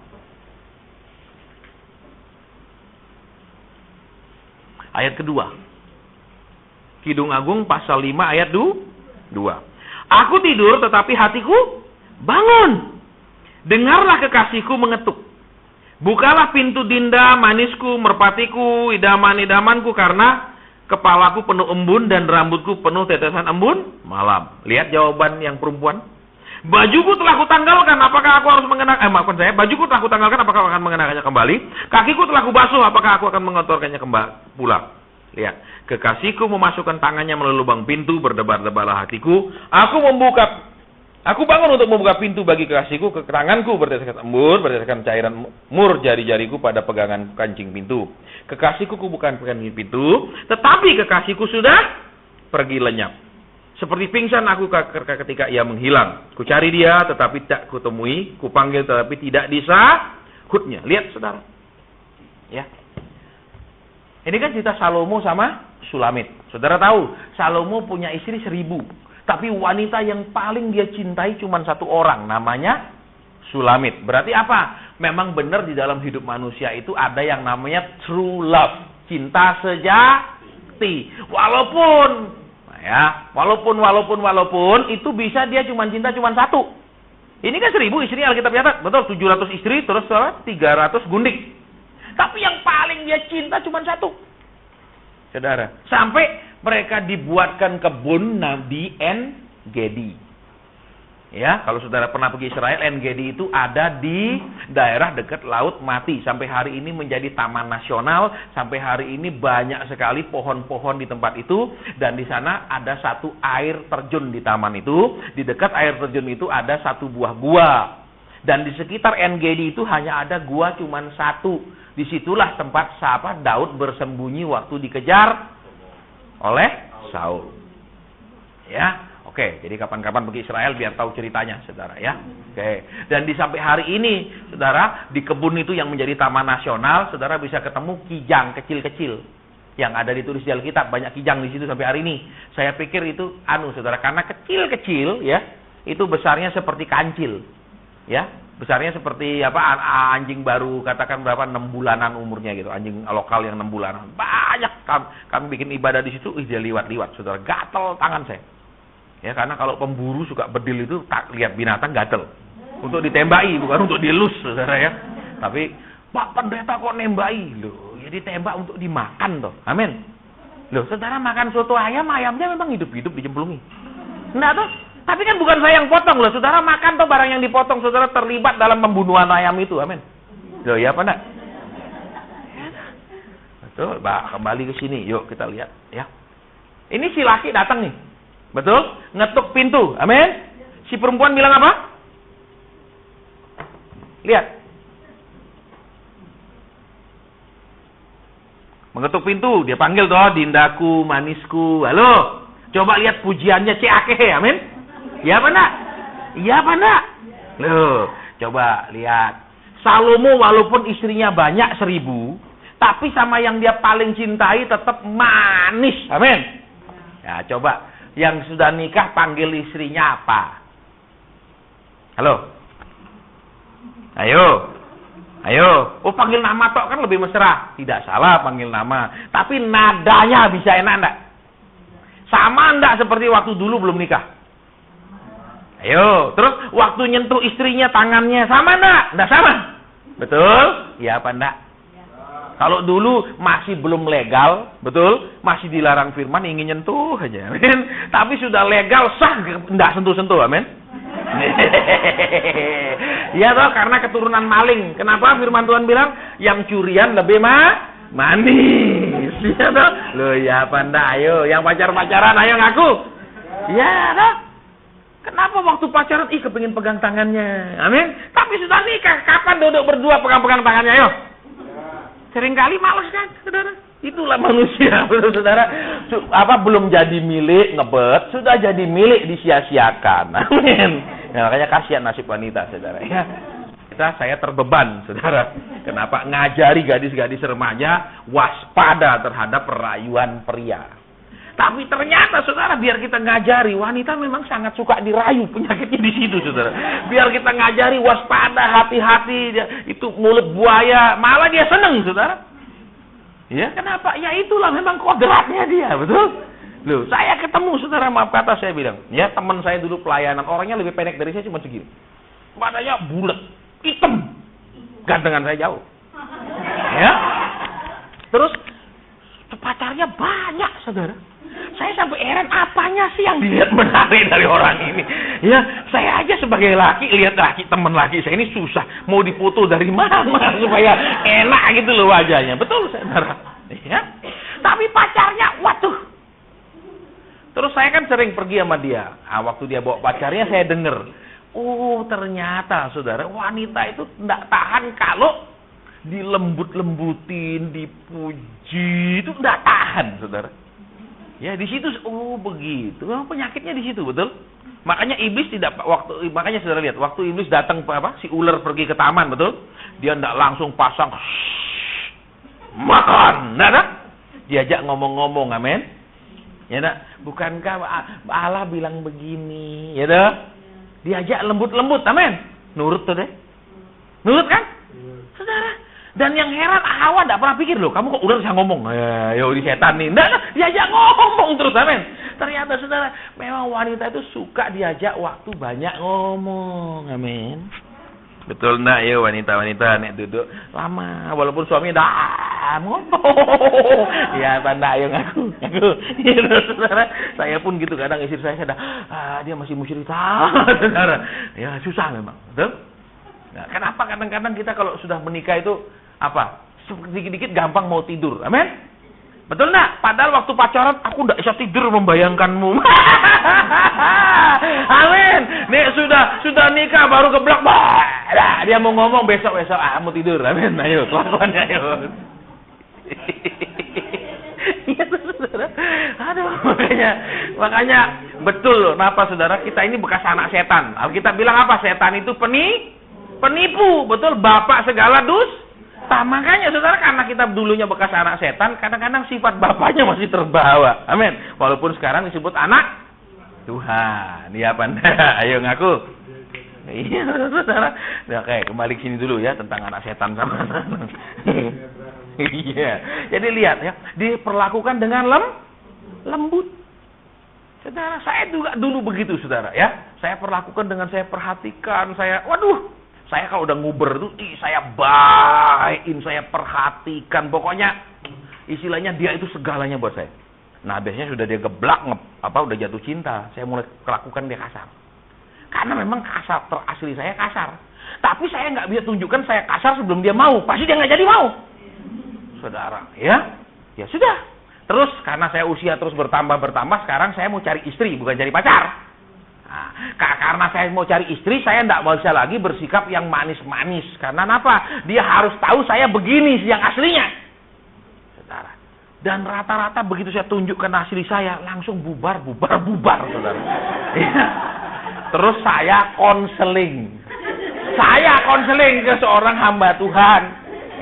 Ayat kedua. Kidung Agung pasal 5 ayat 2. Aku tidur tetapi hatiku bangun. Dengarlah kekasihku mengetuk. Bukalah pintu dinda manisku, merpatiku, idaman-idamanku, karena kepalaku penuh embun dan rambutku penuh tetesan embun malam. Lihat jawaban yang perempuan. Bajuku telah kutanggalkan, apakah aku harus mengenakan? Bajuku telah kutanggalkan, apakah aku akan mengenakannya kembali? Kakiku telah kubasuh, apakah aku akan mengotorkannya kembali pulang? Lihat, kekasihku memasukkan tangannya melalui lubang pintu, berdebar-debarlah hatiku. Aku bangun untuk membuka pintu bagi kekasihku, ke tanganku bertetesan embun, bertetesan cairan mur jari-jariku pada pegangan kancing pintu. Kekasihku bukan pegangan pintu, tetapi kekasihku sudah pergi lenyap. Seperti pingsan aku ketika ia menghilang. Ku cari dia tetapi tidak kutemui, ku panggil tetapi tidak disahutnya. Lihat saudara. Ya. Ini kan cerita Salomo sama Sulamit. Saudara tahu, Salomo punya istri 1000. Tapi wanita yang paling dia cintai cuma satu orang, namanya Sulamit. Berarti apa? Memang benar di dalam hidup manusia itu ada yang namanya true love. Cinta sejati. Walaupun itu bisa dia cinta cuma satu. Ini kan 1000 istri Alkitab catat, betul, 700 istri terus 300 gundik. Tapi yang paling dia cinta cuma satu. Saudara, sampai mereka dibuatkan kebun di En-Gedi. Ya, kalau saudara pernah pergi Israel, En-Gedi itu ada di daerah dekat Laut Mati. Sampai hari ini menjadi taman nasional. Sampai hari ini banyak sekali pohon-pohon di tempat itu. Dan di sana ada satu air terjun di taman itu. Di dekat air terjun itu ada satu buah gua. Dan di sekitar En-Gedi itu hanya ada gua cuma satu. Disitulah tempat Daud bersembunyi waktu dikejar oleh Saul. Ya. Oke, jadi kapan-kapan pergi Israel biar tahu ceritanya, saudara ya. Oke, dan di sampai hari ini, saudara, di kebun itu yang menjadi taman nasional, saudara bisa ketemu kijang kecil-kecil yang ada ditulis di Alkitab, banyak kijang di situ sampai hari ini. Saya pikir itu saudara, karena kecil-kecil ya, itu besarnya seperti kancil, ya, besarnya seperti anjing baru, katakan berapa 6 bulanan umurnya gitu, anjing lokal yang 6 bulanan. Banyak kami bikin ibadah di situ, dia liwat-liwat, saudara, gatel tangan saya. Ya, karena kalau pemburu suka bedil itu tak lihat binatang gatel. Untuk ditembaki, bukan untuk dielus, saudara ya. Tapi, Pak Pendeta kok nembaki? Loh, ya ditembak untuk dimakan toh. Amin. Loh, saudara makan soto ayam, ayamnya memang hidup-hidup dicemplungi. Enggak toh? Tapi kan bukan saya yang potong loh. Saudara makan toh barang yang dipotong, saudara terlibat dalam pembunuhan ayam itu. Amin. Loh, ya apa enggak? Betul, kembali ke sini. Yuk kita lihat ya. Ini si laki datang nih. Betul? Ngetuk pintu. Amin. Si perempuan bilang apa? Lihat. Mengetuk pintu, dia panggil toh, Dindaku, manisku. Halo. Coba lihat pujiannya CAKE, amin. Iya apa enggak? Iya apa enggak? Loh, coba lihat. Salomo walaupun istrinya banyak 1000, tapi sama yang dia paling cintai tetap manis. Amin. Ya, coba yang sudah nikah panggil istrinya apa? Halo. Ayo. Ayo. Oh, panggil nama tok kan lebih mesra. Tidak salah panggil nama, tapi nadanya bisa enak enggak? Sama enggak seperti waktu dulu belum nikah? Ayo, terus waktu nyentuh istrinya tangannya sama enggak? Enggak sama. Betul? Ya apa enggak? Kalau dulu masih belum legal, betul? Masih dilarang firman, ingin nyentuh aja. Amin. Tapi sudah legal, sah, enggak sentuh-sentuh, amin. Ya toh, karena keturunan maling. Kenapa firman Tuhan bilang yang curian lebih manis? Ya toh? Loh, ya apa enggak? Ayo, yang pacaran, ayo ngaku. Ya toh? Kenapa waktu pacaran kepengin pegang tangannya? Amin. Tapi sudah nikah, kapan duduk berdua pegang-pegang tangannya? Ayo. Seringkali malas kan, saudara? Itulah manusia, saudara. Belum jadi milik ngebet, sudah jadi milik disia-siakan. Amin. Ya, makanya kasihan nasib wanita, saudara. Ya, saya terbeban, saudara. Kenapa? Ngajari gadis-gadis remaja waspada terhadap perayuan pria. Tapi ternyata, saudara, biar kita ngajari, wanita memang sangat suka dirayu, penyakitnya di situ, saudara. Biar kita ngajari waspada, hati-hati, itu mulut buaya, malah dia seneng, saudara. Ya, kenapa? Ya itulah memang kodratnya dia, betul? Loh, saya ketemu, saudara, maaf kata saya bilang, ya teman saya dulu pelayanan, orangnya lebih pendek dari saya cuma segini. Badannya bulat, hitam, gantengan saya jauh. Ya, terus pacarnya banyak, saudara. Saya sampai heran, apanya sih yang dilihat menarik dari orang ini? Ya, saya aja sebagai laki, lihat laki, teman laki saya ini susah. Mau dipoto dari mana supaya enak gitu loh wajahnya. Betul, saudara. Ya. Tapi pacarnya, waduh. Terus saya kan sering pergi sama dia. Waktu dia bawa pacarnya, saya denger. Oh, ternyata, saudara, wanita itu tidak tahan kalau dilembut-lembutin, dipuji, itu tidak tahan, saudara. Ya, di situ, begitu. Memang penyakitnya di situ, betul? Makanya iblis makanya saudara lihat, waktu iblis datang si ular pergi ke taman, betul? Dia tidak langsung pasang makan, enggak? Diajak ngomong-ngomong, amin. Ya enggak? Bukankah Allah bilang begini, ya dah? Diajak lembut-lembut, amin. Nurut tuh deh. Nurut kan? Saudara. Dan yang heran, Hawa tidak pernah pikir loh, kamu kok udah bisa ngomong? Ya di setan nih. Enggak, diajak ngomong terus, amin. Ternyata, saudara, memang wanita itu suka diajak waktu banyak ngomong, amin. Betul enggak ya wanita-wanita nek duduk lama, walaupun suami dah ngomong. Ya, tanda ayo ngaku. Ya, saudara, saya pun gitu kadang istri saya dah, dia masih mau cerita, saudara. Ya, susah memang, betul? Nah, kenapa kadang-kadang kita kalau sudah menikah itu sedikit-dikit gampang mau tidur, amin? Betul enggak? Padahal waktu pacaran aku enggak bisa tidur membayangkanmu. Amin. Nek sudah nikah baru geblak, dia mau ngomong besok mau tidur, amin. Ayo, kelakuannya ayo. Iya, saudara. Aduh, makanya betul loh, kenapa saudara kita ini bekas anak setan. Alkitab bilang apa? Setan itu penipu, betul, bapak segala makanya saudara, karena kita dulunya bekas anak setan, kadang-kadang sifat bapaknya masih terbawa. Amin. Walaupun sekarang disebut anak Tuhan. Iya apa enggak? Ayo ngaku. Iya, saudara. Nah, oke, kembali ke sini dulu ya tentang anak setan sama. Iya. Jadi lihat ya, diperlakukan dengan lembut. Saudara, saya juga dulu begitu, saudara ya. Saya perlakukan dengan saya perhatikan, saya kalau udah nguber tuh, saya baikin, saya perhatikan. Pokoknya istilahnya dia itu segalanya buat saya. Nah, biasanya sudah dia geblak, udah jatuh cinta, saya mulai lakukan dia kasar. Karena memang kasar, asli saya kasar. Tapi saya nggak bisa tunjukkan saya kasar sebelum dia mau. Pasti dia nggak jadi mau. Saudara, ya sudah. Terus karena saya usia terus bertambah, sekarang saya mau cari istri, bukan cari pacar. Nah, karena saya mau cari istri, saya tidak bisa lagi bersikap yang manis-manis. Karena apa? Dia harus tahu saya begini yang aslinya. Saudara. Dan rata-rata begitu saya tunjukkan asli saya, langsung bubar, saudara. Ya. Terus saya konseling. Ke seorang hamba Tuhan.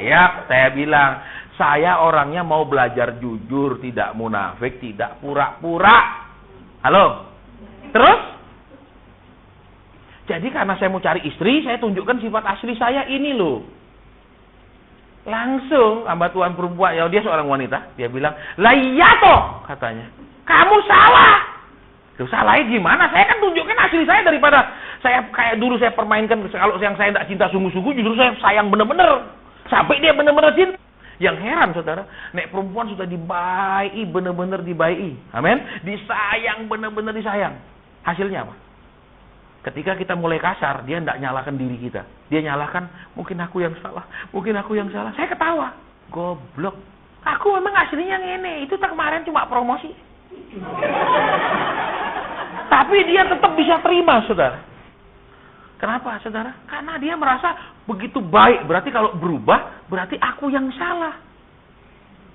Ya, saya bilang, saya orangnya mau belajar jujur, tidak munafik, tidak pura-pura. Halo? Terus? Jadi karena saya mau cari istri, saya tunjukkan sifat asli saya ini loh. Langsung hamba Tuhan perempuan, ya dia seorang wanita, dia bilang, "Lah iya toh," katanya. "Kamu salah." Loh, salahnya gimana? Saya kan tunjukkan asli saya daripada saya kayak dulu saya permainkan, kalau yang saya tidak cinta sungguh-sungguh, justru saya sayang bener-bener. Sampai dia bener-bener cinta. Yang heran saudara, nek perempuan sudah dibaiki, bener-bener dibaiki. Amin. Disayang, bener-bener disayang. Hasilnya apa? Ketika kita mulai kasar, dia tidak nyalahkan diri kita. Dia nyalahkan, mungkin aku yang salah. Saya ketawa. Goblok. Aku memang aslinya ngene. Itu kemarin cuma promosi. Tapi dia tetap bisa terima, saudara. Kenapa, saudara? Karena dia merasa begitu baik. Berarti kalau berubah, berarti aku yang salah.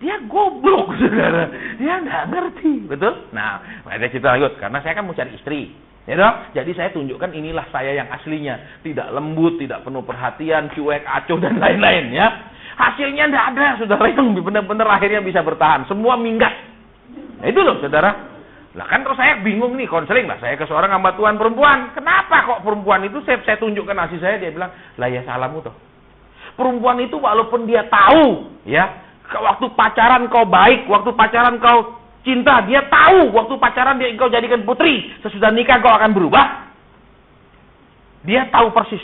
Dia goblok, saudara. Dia tidak ngerti. Betul? Nah, ada cerita lanjut. Karena saya kan mau cari istri. Ya dong? Jadi saya tunjukkan inilah saya yang aslinya. Tidak lembut, tidak penuh perhatian, cuek, acuh, dan lain-lain. Ya. Hasilnya tidak ada, saudara, yang benar-benar akhirnya bisa bertahan. Semua minggat. Nah, itu loh, saudara. Lah kan terus saya bingung nih, konseling lah. Saya ke seorang hamba Tuhan perempuan. Kenapa kok perempuan itu saya tunjukkan asli saya, dia bilang, "Lah ya salahmu toh." Perempuan itu walaupun dia tahu, ya, waktu pacaran kau baik, waktu pacaran kau cinta, dia tahu waktu pacaran dia engkau jadikan putri, sesudah nikah kau akan berubah. Dia tahu persis.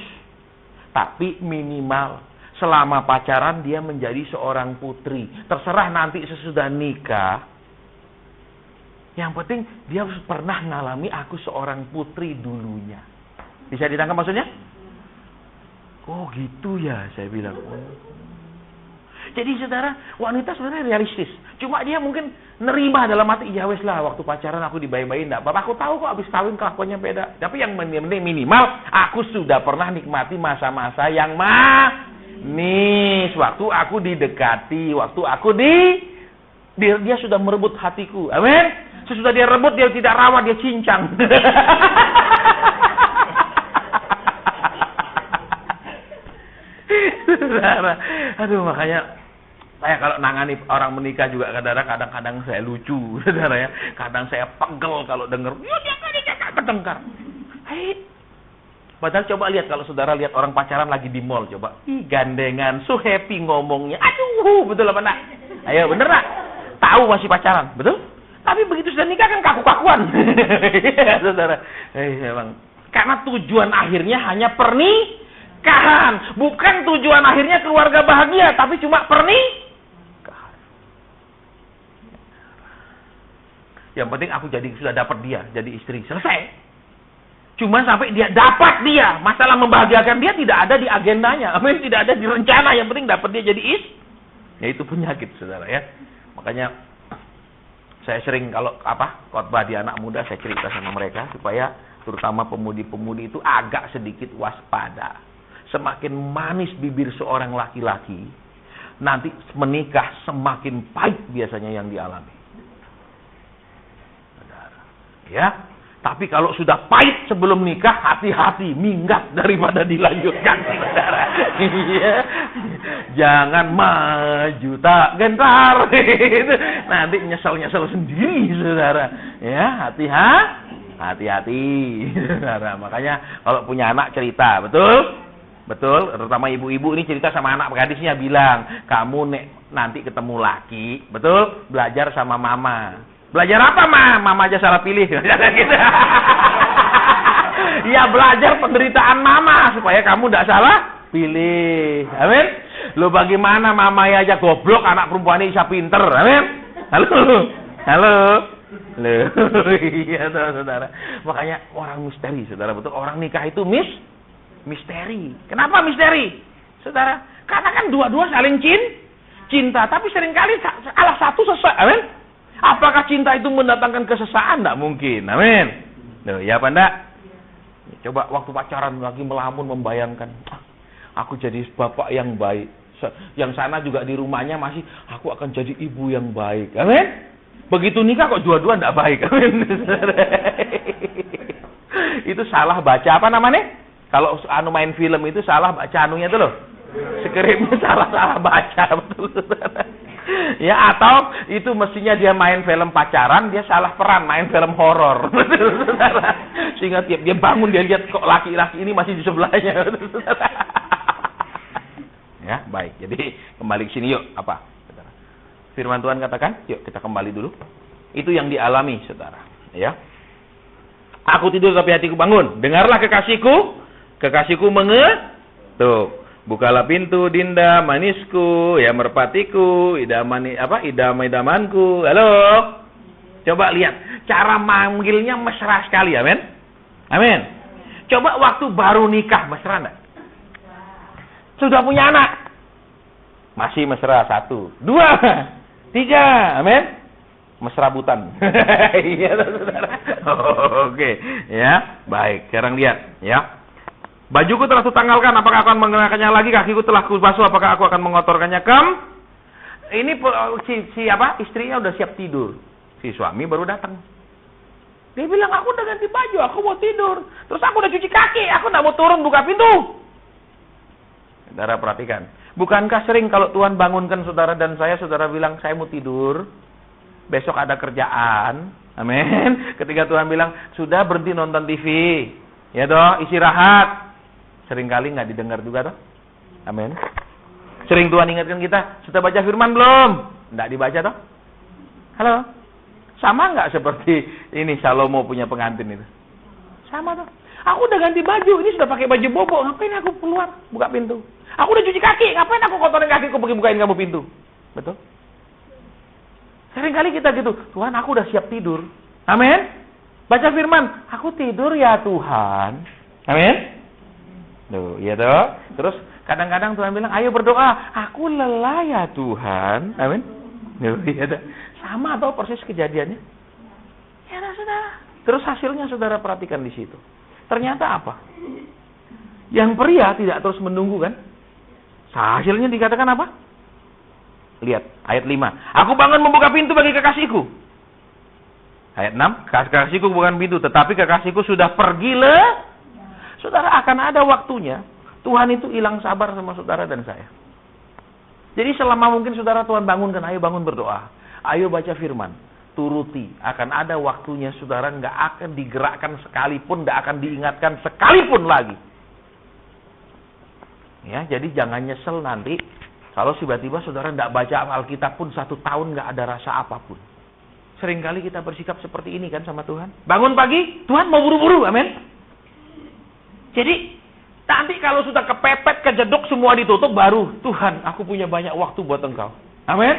Tapi minimal selama pacaran dia menjadi seorang putri. Terserah nanti sesudah nikah. Yang penting dia harus pernah ngalami aku seorang putri dulunya. Bisa ditangkap maksudnya? Oh gitu ya, saya bilang. Jadi saudara, wanita sebenarnya realistis. Cuma dia mungkin nerima dalam hati, ya wes lah, waktu pacaran aku dibayi-bayi, enggak apa-apa. Aku tahu kok abis kawin kelakuannya beda. Tapi yang penting minimal, aku sudah pernah nikmati masa-masa yang manis. Waktu aku didekati, waktu aku dia sudah merebut hatiku. Amin. Sesudah dia rebut, dia tidak rawat, dia cincang. Saudara, aduh makanya saya kalau nangani orang menikah juga kadang-kadang saya lucu, saudara ya. Kadang saya pegel kalau dengar, dia ketengkar. Hei, padahal coba lihat kalau saudara lihat orang pacaran lagi di mall, coba. Gandengan, so happy ngomongnya. Aduh, betul apa nak? Ayo, bener nak? Tahu masih pacaran, betul? Tapi begitu sudah nikah kan kaku-kakuan. Ya, saudara. Memang. Karena tujuan akhirnya hanya pernikahan. Bukan tujuan akhirnya keluarga bahagia, tapi cuma pernikahan. Yang penting aku sudah dapat dia, jadi istri. Selesai. Cuma sampai dia dapat dia. Masalah membahagiakan dia tidak ada di agendanya. Amin, tidak ada di rencana. Yang penting dapat dia jadi istri. Ya itu penyakit, saudara ya. Makanya saya sering kalau khotbah di anak muda, saya cerita sama mereka supaya terutama pemudi-pemudi itu agak sedikit waspada. Semakin manis bibir seorang laki-laki, nanti menikah semakin pahit biasanya yang dialami. Ya, tapi kalau sudah pahit sebelum nikah, hati-hati, minggat daripada dilanjutkan, saudara. Iya, jangan maju tak gentar. Nanti nyesel sendiri, saudara. Ya, hati-hati, saudara. Makanya kalau punya anak cerita, betul, terutama ibu-ibu ini cerita sama anak gadisnya, bilang, kamu nanti ketemu laki, betul, belajar sama mama. Belajar apa, Ma? Mama aja salah pilih. Gitu. Ya, belajar penderitaan mama supaya kamu tidak salah pilih. Amin. Lo bagaimana mama aja goblok, anak perempuan ini bisa pinter. Amin. Halo. Halo. Loh, iya saudara. Makanya orang misteri, saudara, betul. Orang nikah itu misteri. Kenapa misteri? Saudara, karena kan dua-dua saling cinta, tapi seringkali salah satu sesat. Amin. Apakah cinta itu mendatangkan kesesaan? Tidak mungkin. Amin. Loh, ya apa enggak? Coba waktu pacaran lagi melamun membayangkan, aku jadi bapak yang baik. Yang sana juga di rumahnya masih, aku akan jadi ibu yang baik. Amin. Begitu nikah kok dua-dua tidak baik. Amin. Itu salah baca apa namanya? Kalau main film itu salah baca anunya itu loh. Skripnya salah baca, betul saudara. Ya, atau itu mestinya dia main film pacaran, dia salah peran main film horor. Betul saudara. Sehingga tiap dia bangun dia lihat kok laki-laki ini masih di sebelahnya. Betul saudara. Ya, baik. Jadi kembali ke sini yuk, apa? Firman Tuhan katakan, yuk kita kembali dulu. Itu yang dialami, saudara. Ya. Aku tidur tapi hatiku bangun. Dengarlah kekasihku mengetuk. Bukalah pintu, Dinda, manisku, ya merpatiku, idamanku. Halo. Coba lihat, cara manggilnya mesra sekali, amin. Amin. Coba waktu baru nikah, mesra enggak? Sudah punya anak, masih mesra 1, 2, 3, amin. Mesrabutan. Iya, saudara. Oke, ya, baik. Sekarang lihat, ya. Bajuku telah kutanggalkan, apakah aku akan mengenakannya lagi? Kakiku telah kubasuh, apakah aku akan mengotorkannya? Ini istrinya udah siap tidur. Si suami baru datang. Dia bilang, aku udah ganti baju, aku mau tidur. Terus aku udah cuci kaki, aku nggak mau turun buka pintu. Saudara perhatikan. Bukankah sering kalau Tuhan bangunkan saudara dan saudara bilang, saya mau tidur, besok ada kerjaan, amin. Ketika Tuhan bilang, sudah berhenti nonton TV, ya toh, istirahat. Seringkali nggak didengar juga toh, amin. Sering Tuhan ingatkan kita, sudah baca firman belum? Nggak dibaca toh. Halo, sama nggak seperti ini Salomo punya pengantin itu? Sama toh. Aku udah ganti baju, ini sudah pakai baju bobo, ngapain aku keluar buka pintu? Aku udah cuci kaki, ngapain aku kotorin kakiku pergi bukain kamu pintu? Betul? Seringkali kita gitu, Tuhan aku udah siap tidur. Amin. Baca firman, aku tidur ya Tuhan. Amin. Tuh, ya toh. Terus kadang-kadang Tuhan bilang, ayo berdoa, aku lelah ya Tuhan. Amin. Tuh, ya toh. Sama toh persis kejadiannya. Ya toh, saudara. Terus hasilnya saudara perhatikan di situ. Ternyata apa? Yang pria tidak terus menunggu kan? Hasilnya dikatakan apa? Lihat, ayat 5. Aku bangun membuka pintu bagi kekasihku. Ayat 6. Kekasihku bukan pintu, tetapi kekasihku sudah pergi Saudara, akan ada waktunya Tuhan itu hilang sabar sama saudara dan saya. Jadi selama mungkin saudara Tuhan bangunkan, ayo bangun berdoa. Ayo baca firman. Turuti. Akan ada waktunya saudara nggak akan digerakkan sekalipun, nggak akan diingatkan sekalipun lagi. Ya, jadi jangan nyesel nanti kalau tiba-tiba saudara tidak baca Alkitab pun 1 tahun nggak ada rasa apapun. Seringkali kita bersikap seperti ini kan sama Tuhan. Bangun pagi, Tuhan mau buru-buru, amin. Jadi nanti kalau sudah kepepet, kejeduk, semua ditutup, baru Tuhan, aku punya banyak waktu buat engkau. Amin.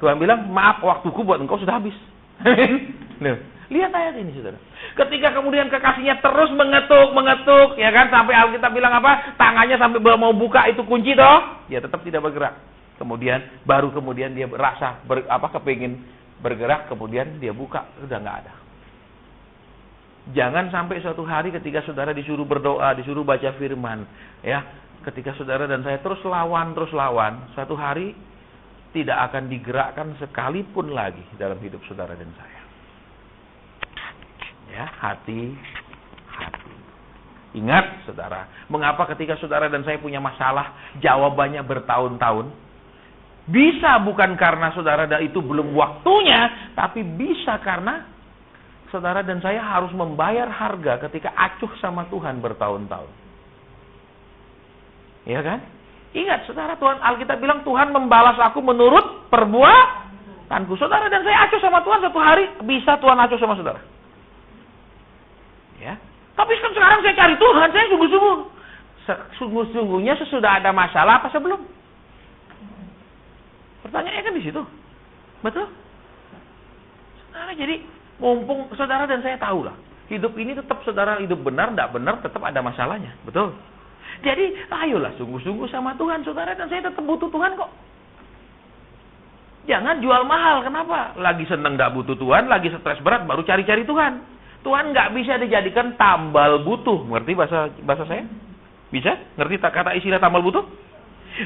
Tuhan bilang, maaf, waktuku buat engkau sudah habis. Amin. Lihat ayat ini, saudara. Ketika kemudian kekasihnya terus mengetuk, ya kan, sampai Alkitab bilang apa? Tangannya sampai mau buka itu kunci toh, dia tetap tidak bergerak. Baru kemudian dia berasa kepingin bergerak, kemudian dia buka, sudah nggak ada. Jangan sampai suatu hari ketika saudara disuruh berdoa, disuruh baca firman, ya, ketika saudara dan saya terus lawan, suatu hari tidak akan digerakkan sekalipun lagi dalam hidup saudara dan saya. Ya, hati. Ingat, saudara, mengapa ketika saudara dan saya punya masalah, jawabannya bertahun-tahun? Bisa bukan karena saudara dan itu belum waktunya, tapi bisa karena saudara dan saya harus membayar harga ketika acuh sama Tuhan bertahun-tahun. Iya kan? Ingat, saudara, Tuhan Alkitab bilang Tuhan membalas aku menurut perbuatanku. Saudara dan saya acuh sama Tuhan, satu hari bisa Tuhan acuh sama saudara. Ya. Tapi sekarang saya cari Tuhan, saya sungguh-sungguh. Sungguh-sungguhnya sesudah ada masalah apa sebelum? Pertanyaannya kan di situ. Betul? Saudara, jadi mumpung saudara dan saya tahu lah, hidup ini tetap saudara hidup benar, tidak benar, tetap ada masalahnya. Betul? Jadi, ayolah sungguh-sungguh sama Tuhan, saudara dan saya tetap butuh Tuhan kok. Jangan jual mahal, kenapa? Lagi seneng tidak butuh Tuhan, lagi stres berat, baru cari-cari Tuhan. Tuhan nggak bisa dijadikan tambal butuh. Ngerti bahasa saya? Bisa? Ngerti kata istilah tambal butuh?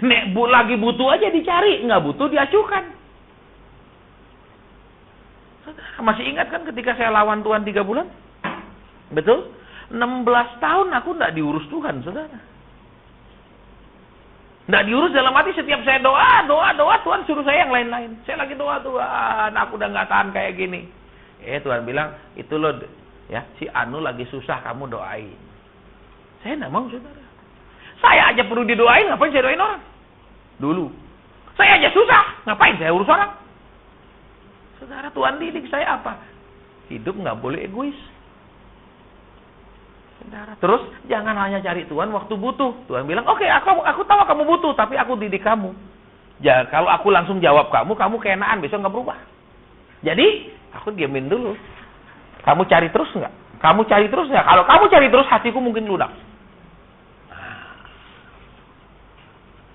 Nek lagi butuh aja dicari, nggak butuh diacuhkan. Saudara, masih ingat kan ketika saya lawan Tuhan 3 bulan? Betul? 16 tahun aku nggak diurus Tuhan, saudara. Nggak diurus dalam arti setiap saya doa, Tuhan suruh saya yang lain-lain. Saya lagi doa, Tuhan, aku udah nggak tahan kayak gini. Tuhan bilang, itu loh, ya, si Anu lagi susah, kamu doain. Saya nggak mau, saudara. Saya aja perlu didoain, ngapain saya doain orang? Dulu. Saya aja susah, ngapain saya urus orang? Saudara, Tuhan didik saya apa? Hidup nggak boleh egois. Saudara, terus jangan hanya cari Tuhan waktu butuh. Tuhan bilang, oke, aku tahu kamu butuh, tapi aku didik kamu. Ya, kalau aku langsung jawab kamu keenaan, besok nggak berubah. Jadi, aku diamin dulu. Kamu cari terus nggak? Kamu cari terus nggak? Kalau kamu cari terus, hatiku mungkin lunak.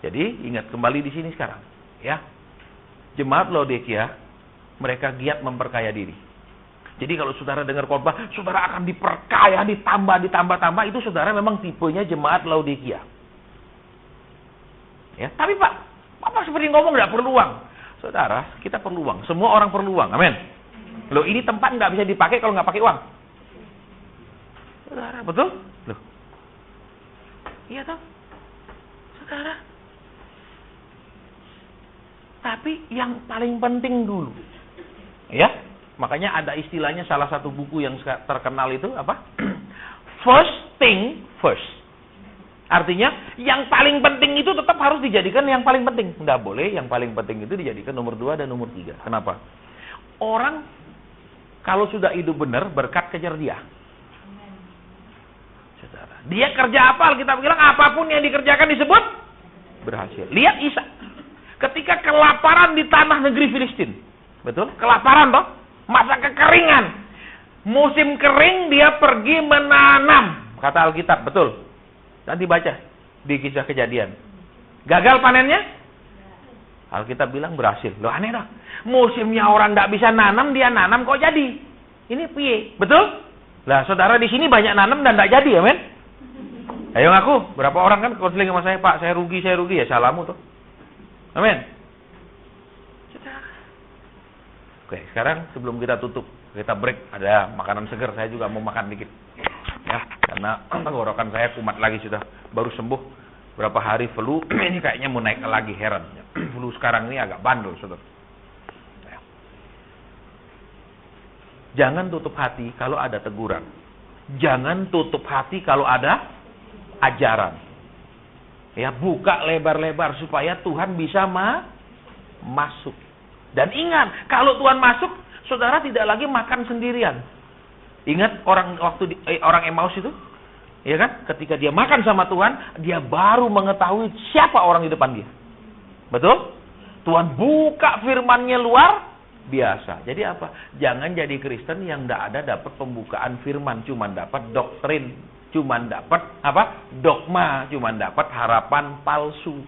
Jadi, ingat kembali di sini sekarang. Ya, jemaat Laodikia, mereka giat memperkaya diri. Jadi kalau saudara dengar khotbah, saudara akan diperkaya, ditambah, itu saudara memang tipenya jemaat Laodikia. Ya, tapi Pak seperti ngomong nggak perlu uang. Saudara, kita perlu uang. Semua orang perlu uang. Amin. Loh, ini tempat nggak bisa dipakai kalau nggak pakai uang. Saudara, betul? Loh. Iya toh? Saudara. Tapi yang paling penting dulu. Ya? Makanya ada istilahnya salah satu buku yang terkenal itu apa? First thing first. Artinya yang paling penting itu tetap harus dijadikan yang paling penting. Nggak boleh yang paling penting itu dijadikan nomor 2 dan nomor 3. Kenapa? Orang kalau sudah hidup benar, berkat kejar dia. Saudara, dia kerja apa? Kita bilang apapun yang dikerjakan disebut berhasil. Lihat Isa. Ketika kelaparan di tanah negeri Filistin. Betul? Kelaparan toh? Masa kekeringan. Musim kering dia pergi menanam. Kata Alkitab, betul. Nanti baca di Kisah Kejadian. Gagal panennya? Alkitab bilang berhasil. Loh, aneh dah. Musimnya orang tidak bisa nanam, dia nanam kok jadi. Ini piye? Betul? Lah, saudara di sini banyak nanam dan tidak jadi, amin? Ayo ngaku. Berapa orang kan konseling sama saya, Pak, saya rugi. Ya salahmu tuh. Amin. Oke, sekarang sebelum kita tutup, kita break, ada makanan segar, saya juga mau makan dikit. Ya, karena tenggorokan saya kumat lagi sudah, baru sembuh berapa hari flu, ini kayaknya mau naik lagi, heran. Flu sekarang ini agak bandel, saudara. Ya. Jangan tutup hati kalau ada teguran. Jangan tutup hati kalau ada ajaran. Ya, buka lebar-lebar supaya Tuhan bisa masuk. Dan ingat, kalau Tuhan masuk, saudara tidak lagi makan sendirian. Ingat orang Emmaus itu? Ya kan? Ketika dia makan sama Tuhan, dia baru mengetahui siapa orang di depan dia. Betul? Tuhan buka firman-Nya luar biasa. Jadi apa? Jangan jadi Kristen yang tidak ada dapat pembukaan firman, cuma dapat doktrin, cuma dapat apa? Dogma, cuma dapat harapan palsu.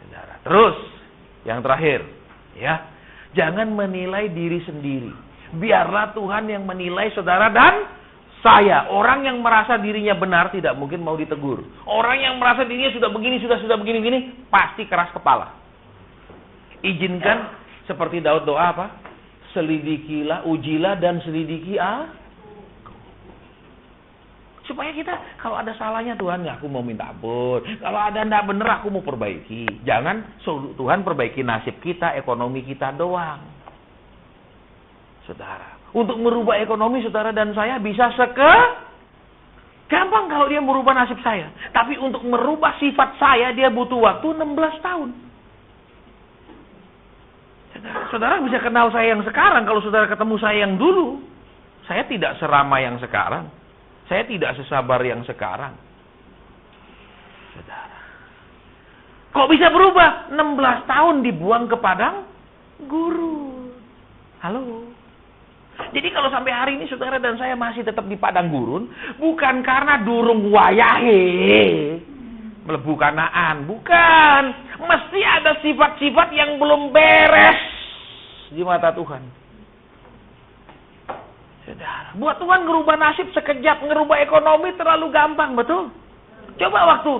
Saudara, terus yang terakhir, ya, jangan menilai diri sendiri. Biarlah Tuhan yang menilai saudara dan saya. Orang yang merasa dirinya benar tidak mungkin mau ditegur. Orang yang merasa dirinya sudah begini, sudah begini, pasti keras kepala. Izinkan seperti Daud doa apa? Selidikilah, ujilah dan selidiki supaya kita, kalau ada salahnya Tuhan, aku mau minta ampun. Kalau ada tidak benar, aku mau perbaiki. Jangan Tuhan perbaiki nasib kita, ekonomi kita doang. Saudara, untuk merubah ekonomi saudara dan saya bisa gampang kalau dia merubah nasib saya. Tapi untuk merubah sifat saya, dia butuh waktu 16 tahun. Saudara bisa kenal saya yang sekarang, kalau saudara ketemu saya yang dulu, saya tidak seramai yang sekarang. Saya tidak sesabar yang sekarang. Saudara. Kok bisa berubah? 16 tahun dibuang ke padang gurun. Halo. Jadi kalau sampai hari ini saudara dan saya masih tetap di padang gurun, bukan karena durung wayahe mlebu Kanaan, bukan. Mesti ada sifat-sifat yang belum beres di mata Tuhan. Saudara, buat Tuhan ngerubah nasib sekejap, ngerubah ekonomi terlalu gampang, betul? Coba waktu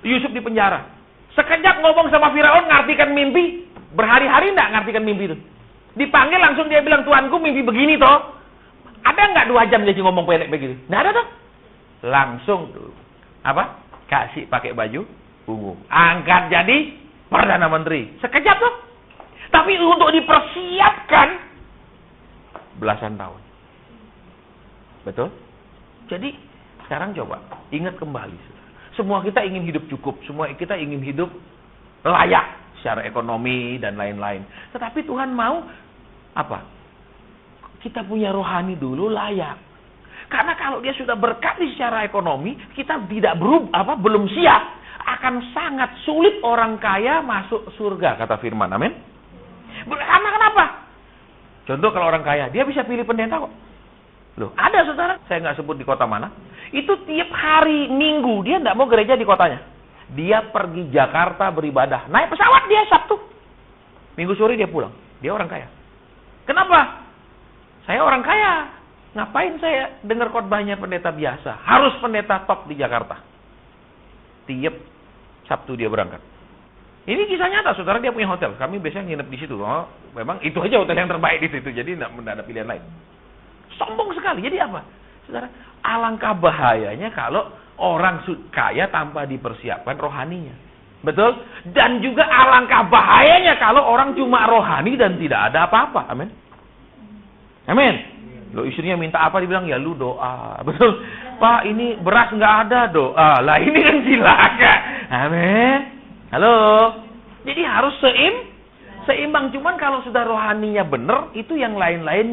Yusuf di penjara, sekejap ngomong sama Firaun ngartikan mimpi, berhari-hari enggak ngartikan mimpi itu. Dipanggil langsung dia bilang, "Tuanku mimpi begini toh." Ada enggak 2 jam dia ngomong pendek begitu? Enggak ada toh. Langsung apa? Kasih pakai baju ungu. Angkat jadi Perdana Menteri. Sekejap toh. Tapi untuk dipersiapkan belasan tahun. Betul? Jadi sekarang coba ingat kembali. Semua kita ingin hidup cukup. Semua kita ingin hidup layak secara ekonomi dan lain-lain. Tetapi Tuhan mau apa? Kita punya rohani dulu layak. Karena kalau dia sudah berkati secara ekonomi, kita tidak belum siap, akan sangat sulit orang kaya masuk surga, kata firman. Amin. Karena kenapa? Contoh kalau orang kaya, dia bisa pilih pendeta kok. Loh, ada saudara, saya nggak sebut di kota mana. Itu tiap hari Minggu dia nggak mau gereja di kotanya. Dia pergi Jakarta beribadah, naik pesawat dia Sabtu, Minggu sore dia pulang. Dia orang kaya. Kenapa? Saya orang kaya. Ngapain saya dengar khotbahnya pendeta biasa? Harus pendeta top di Jakarta. Tiap Sabtu dia berangkat. Ini kisah nyata, saudara, dia punya hotel. Kami biasanya nginep di situ. Oh, memang itu aja hotel yang terbaik di situ. Jadi tidak ada pilihan lain. Sombong sekali. Jadi apa? Saudara, alangkah bahayanya kalau orang kaya tanpa dipersiapkan rohaninya. Betul? Dan juga alangkah bahayanya kalau orang cuma rohani dan tidak ada apa-apa. Amin. Amin. Lo istrinya minta apa, dibilang ya lu doa. Betul? Pak, ini beras nggak ada, doa. Lah ini kan silakan. Amin. Halo. Jadi harus seimbang. Cuman kalau sudah rohaninya benar, itu yang lain-lain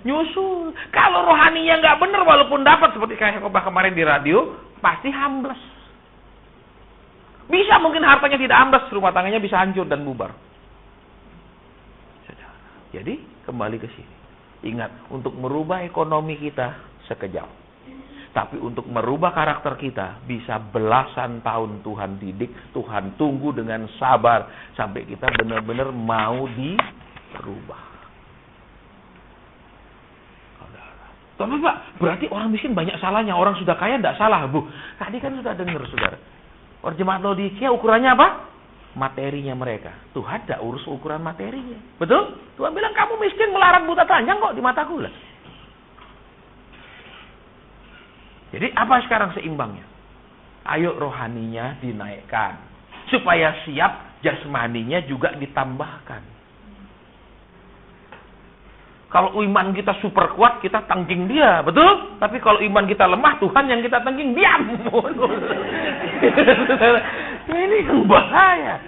nyusul. Kalau rohaninya nggak benar, walaupun dapat seperti kayak khotbah kemarin di radio, pasti hambles. Bisa mungkin hartanya tidak ambles, rumah tangganya bisa hancur dan bubar. Jadi kembali ke sini. Ingat, untuk merubah ekonomi kita sekejap. Tapi untuk merubah karakter kita bisa belasan tahun Tuhan didik, Tuhan tunggu dengan sabar sampai kita benar-benar mau dirubah. Tapi Pak, berarti orang miskin banyak salahnya, orang sudah kaya tidak salah, Bu. Tadi kan sudah dengar, saudara. Orang jemaat Laodikia ukurannya apa? Materinya mereka. Tuhan tidak urus ukuran materinya. Betul? Tuhan bilang, kamu miskin melarat buta telanjang kok di mataku lah. Jadi apa sekarang seimbangnya? Ayo rohaninya dinaikkan. Supaya siap, jasmaninya juga ditambahkan. Kalau iman kita super kuat, kita tangking dia, betul? Tapi kalau iman kita lemah, Tuhan yang kita tangking, diam. Ini yang bahaya.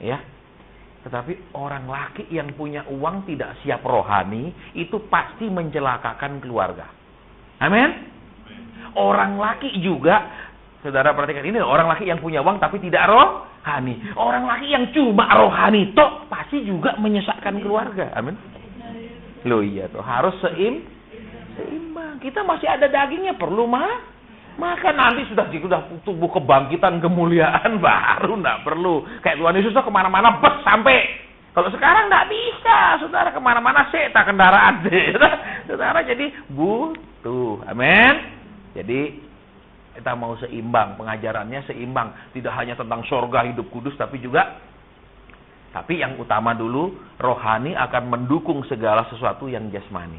Ya. Tetapi orang laki yang punya uang tidak siap rohani, itu pasti mencelakakan keluarga. Amin? Orang laki juga, saudara perhatikan ini, orang laki yang punya uang tapi tidak rohani. Orang laki yang cuma rohani, toh pasti juga menyesakkan keluarga. Amin? Loh iya tuh, harus seimbang. Kita masih ada dagingnya, perlu makan. Nanti sudah tubuh kebangkitan, kemuliaan, baru nggak perlu. Kayak Tuhan Yesus tuh kemana-mana sampai. Kalau sekarang nggak bisa, saudara, kemana-mana tak kendaraan. Saudara jadi butuh. Amin. Jadi kita mau seimbang, pengajarannya seimbang. Tidak hanya tentang surga hidup kudus, tapi yang utama dulu, rohani akan mendukung segala sesuatu yang jasmani.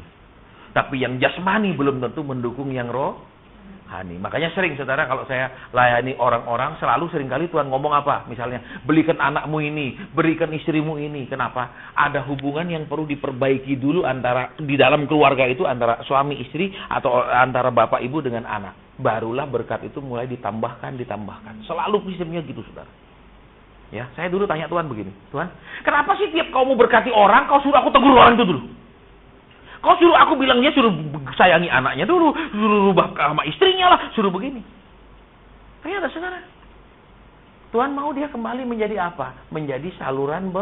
Tapi yang jasmani belum tentu mendukung yang rohani. Makanya sering, saudara, kalau saya layani orang-orang, selalu seringkali Tuhan ngomong apa? Misalnya, belikan anakmu ini, berikan istrimu ini. Kenapa? Ada hubungan yang perlu diperbaiki dulu antara di dalam keluarga itu, antara suami istri atau antara bapak ibu dengan anak. Barulah berkat itu mulai ditambahkan. Selalu prinsipnya gitu, saudara. Ya, saya dulu tanya Tuhan begini, Tuhan, kenapa sih tiap kau mau berkati orang, kau suruh aku tegur orang itu dulu? Kau suruh aku bilang dia suruh sayangi anaknya dulu, suruh rubah sama istrinya lah, suruh begini. Ternyata saudara, Tuhan mau dia kembali menjadi apa? Menjadi saluran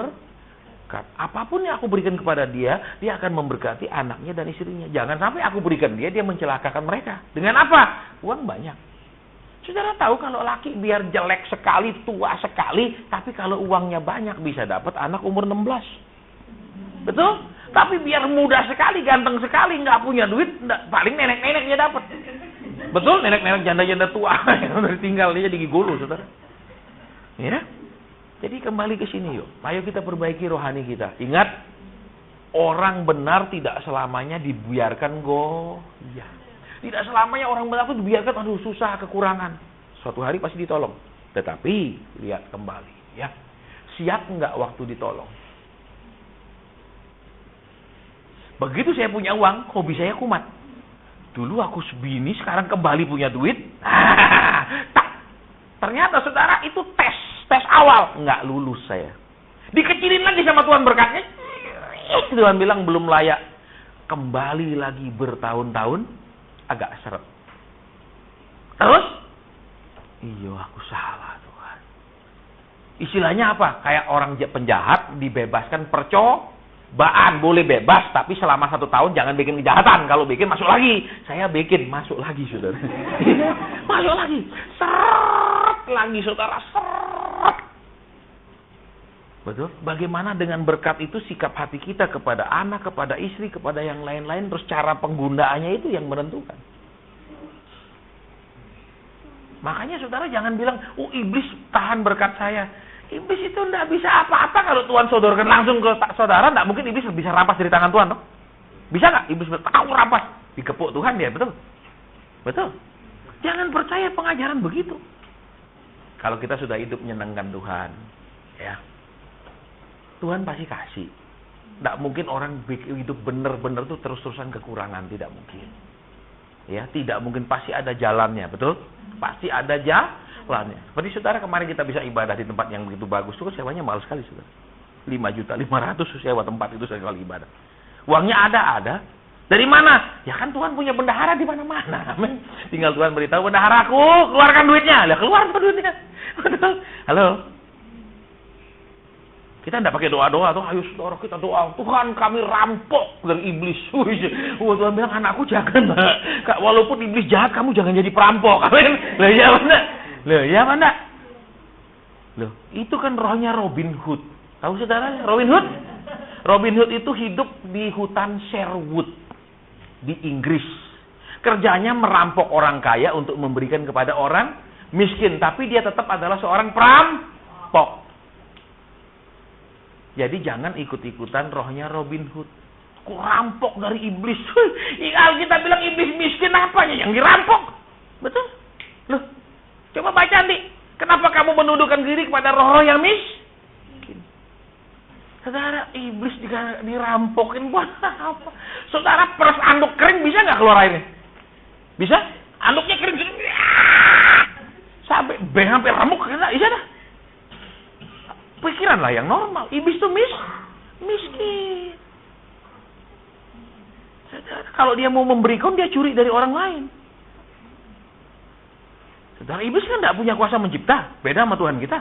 berkat. Apapun yang aku berikan kepada dia akan memberkati anaknya dan istrinya. Jangan sampai aku berikan dia mencelakakan mereka. Dengan apa? Uang banyak. Saudara tahu kalau laki biar jelek sekali, tua sekali, tapi kalau uangnya banyak bisa dapat anak umur 16. Betul? Tapi biar muda sekali, ganteng sekali, nggak punya duit, paling nenek-nenek dia dapat. Betul? Nenek-nenek janda-janda tua yang udah ditinggal dia jadi gigolo, saudara. Ya? Jadi kembali ke sini yuk. Ayo kita perbaiki rohani kita. Ingat, orang benar tidak selamanya dibiarkan goyah. Tidak selamanya orang benar itu dibiarkan aduh susah, kekurangan. Suatu hari pasti ditolong. Tetapi lihat kembali ya. Siap nggak waktu ditolong? Begitu saya punya uang, hobi saya kumat. Dulu aku sebini, sekarang kembali punya duit. Ternyata saudara itu tes awal. Nggak lulus saya. Dikecilin lagi sama Tuhan berkatnya. Tuhan bilang belum layak. Kembali lagi bertahun-tahun, agak seret. Terus, iya aku salah Tuhan. Istilahnya apa? Kayak orang penjahat dibebaskan percobaan, boleh bebas, tapi selama 1 tahun jangan bikin kejahatan. Kalau bikin masuk lagi. Saya bikin masuk lagi, saudara. Masuk lagi. Seret lagi, saudara. Seret. Betul? Bagaimana dengan berkat itu sikap hati kita kepada anak, kepada istri, kepada yang lain-lain, terus cara penggunaannya itu yang menentukan. Makanya saudara jangan bilang, iblis tahan berkat saya. Iblis itu tidak bisa apa-apa kalau Tuhan sodorkan langsung ke saudara. Tidak mungkin iblis bisa rampas dari tangan Tuhan. Toh? Bisa nggak? Iblis tahu rampas. Dikepuk Tuhan dia, betul? Betul. Jangan percaya pengajaran begitu. Kalau kita sudah hidup menyenangkan Tuhan, ya, Tuhan pasti kasih. Tidak mungkin orang hidup benar-benar itu terus-terusan kekurangan. Tidak mungkin. Ya, tidak mungkin, pasti ada jalannya, betul? Pasti ada jalannya. Seperti saudara kemarin kita bisa ibadah di tempat yang begitu bagus, itu kan sewanya mahal sekali, saudara. 5.500.000 sewa tempat itu sekali ibadah. Uangnya ada. Dari mana? Ya kan Tuhan punya bendahara di mana-mana. Amin. Tinggal Tuhan beritahu, bendaharaku, keluarkan duitnya. Lah keluar duitnya. Halo. Kita tidak pakai doa-doa tuh, ayo saudara kita doa, Tuhan kami rampok dari iblis. Tuhan bilang, anakku jangan, walaupun iblis jahat kamu jangan jadi perampok. Amin. Loh ya mana? Loh, itu kan rohnya Robin Hood. Tahu saudara Robin Hood? Robin Hood itu hidup di hutan Sherwood di Inggris. Kerjanya merampok orang kaya untuk memberikan kepada orang miskin, tapi dia tetap adalah seorang perampok. Jadi jangan ikut-ikutan rohnya Robin Hood. Kok rampok dari iblis? Kita bilang iblis miskin, apanya yang dirampok? Betul? Loh, coba baca nanti. Kenapa kamu menuduhkan diri kepada roh-roh yang miskin? Saudara, iblis dirampokin buat apa? Saudara, peres anduk kering bisa nggak keluar airnya? Bisa? Anduknya kering. Sampai hampir remuk, bisa dah. Pikiranlah yang normal. Iblis itu miskin. Kalau dia mau memberikan, dia curi dari orang lain. Saudara, iblis kan tidak punya kuasa mencipta. Beda sama Tuhan kita.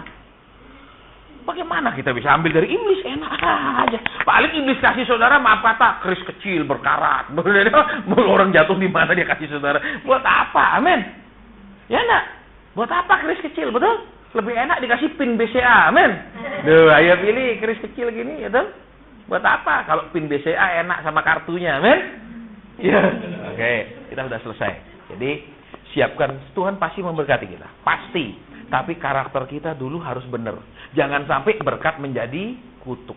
Bagaimana kita bisa ambil dari iblis? Enak aja. Paling iblis kasih saudara maaf kata, keris kecil berkarat. Orang jatuh di mana dia kasih saudara. Buat apa? Amin. Ya enggak? Buat apa keris kecil? Betul? Lebih enak dikasih pin BCA, amin. Duh, ayo pilih keris kecil gini, ya tuh. Buat apa? Kalau pin BCA enak sama kartunya, amin. Ya, oke, kita sudah selesai. Jadi siapkan, Tuhan pasti memberkati kita, pasti. Tapi karakter kita dulu harus benar. Jangan sampai berkat menjadi kutuk.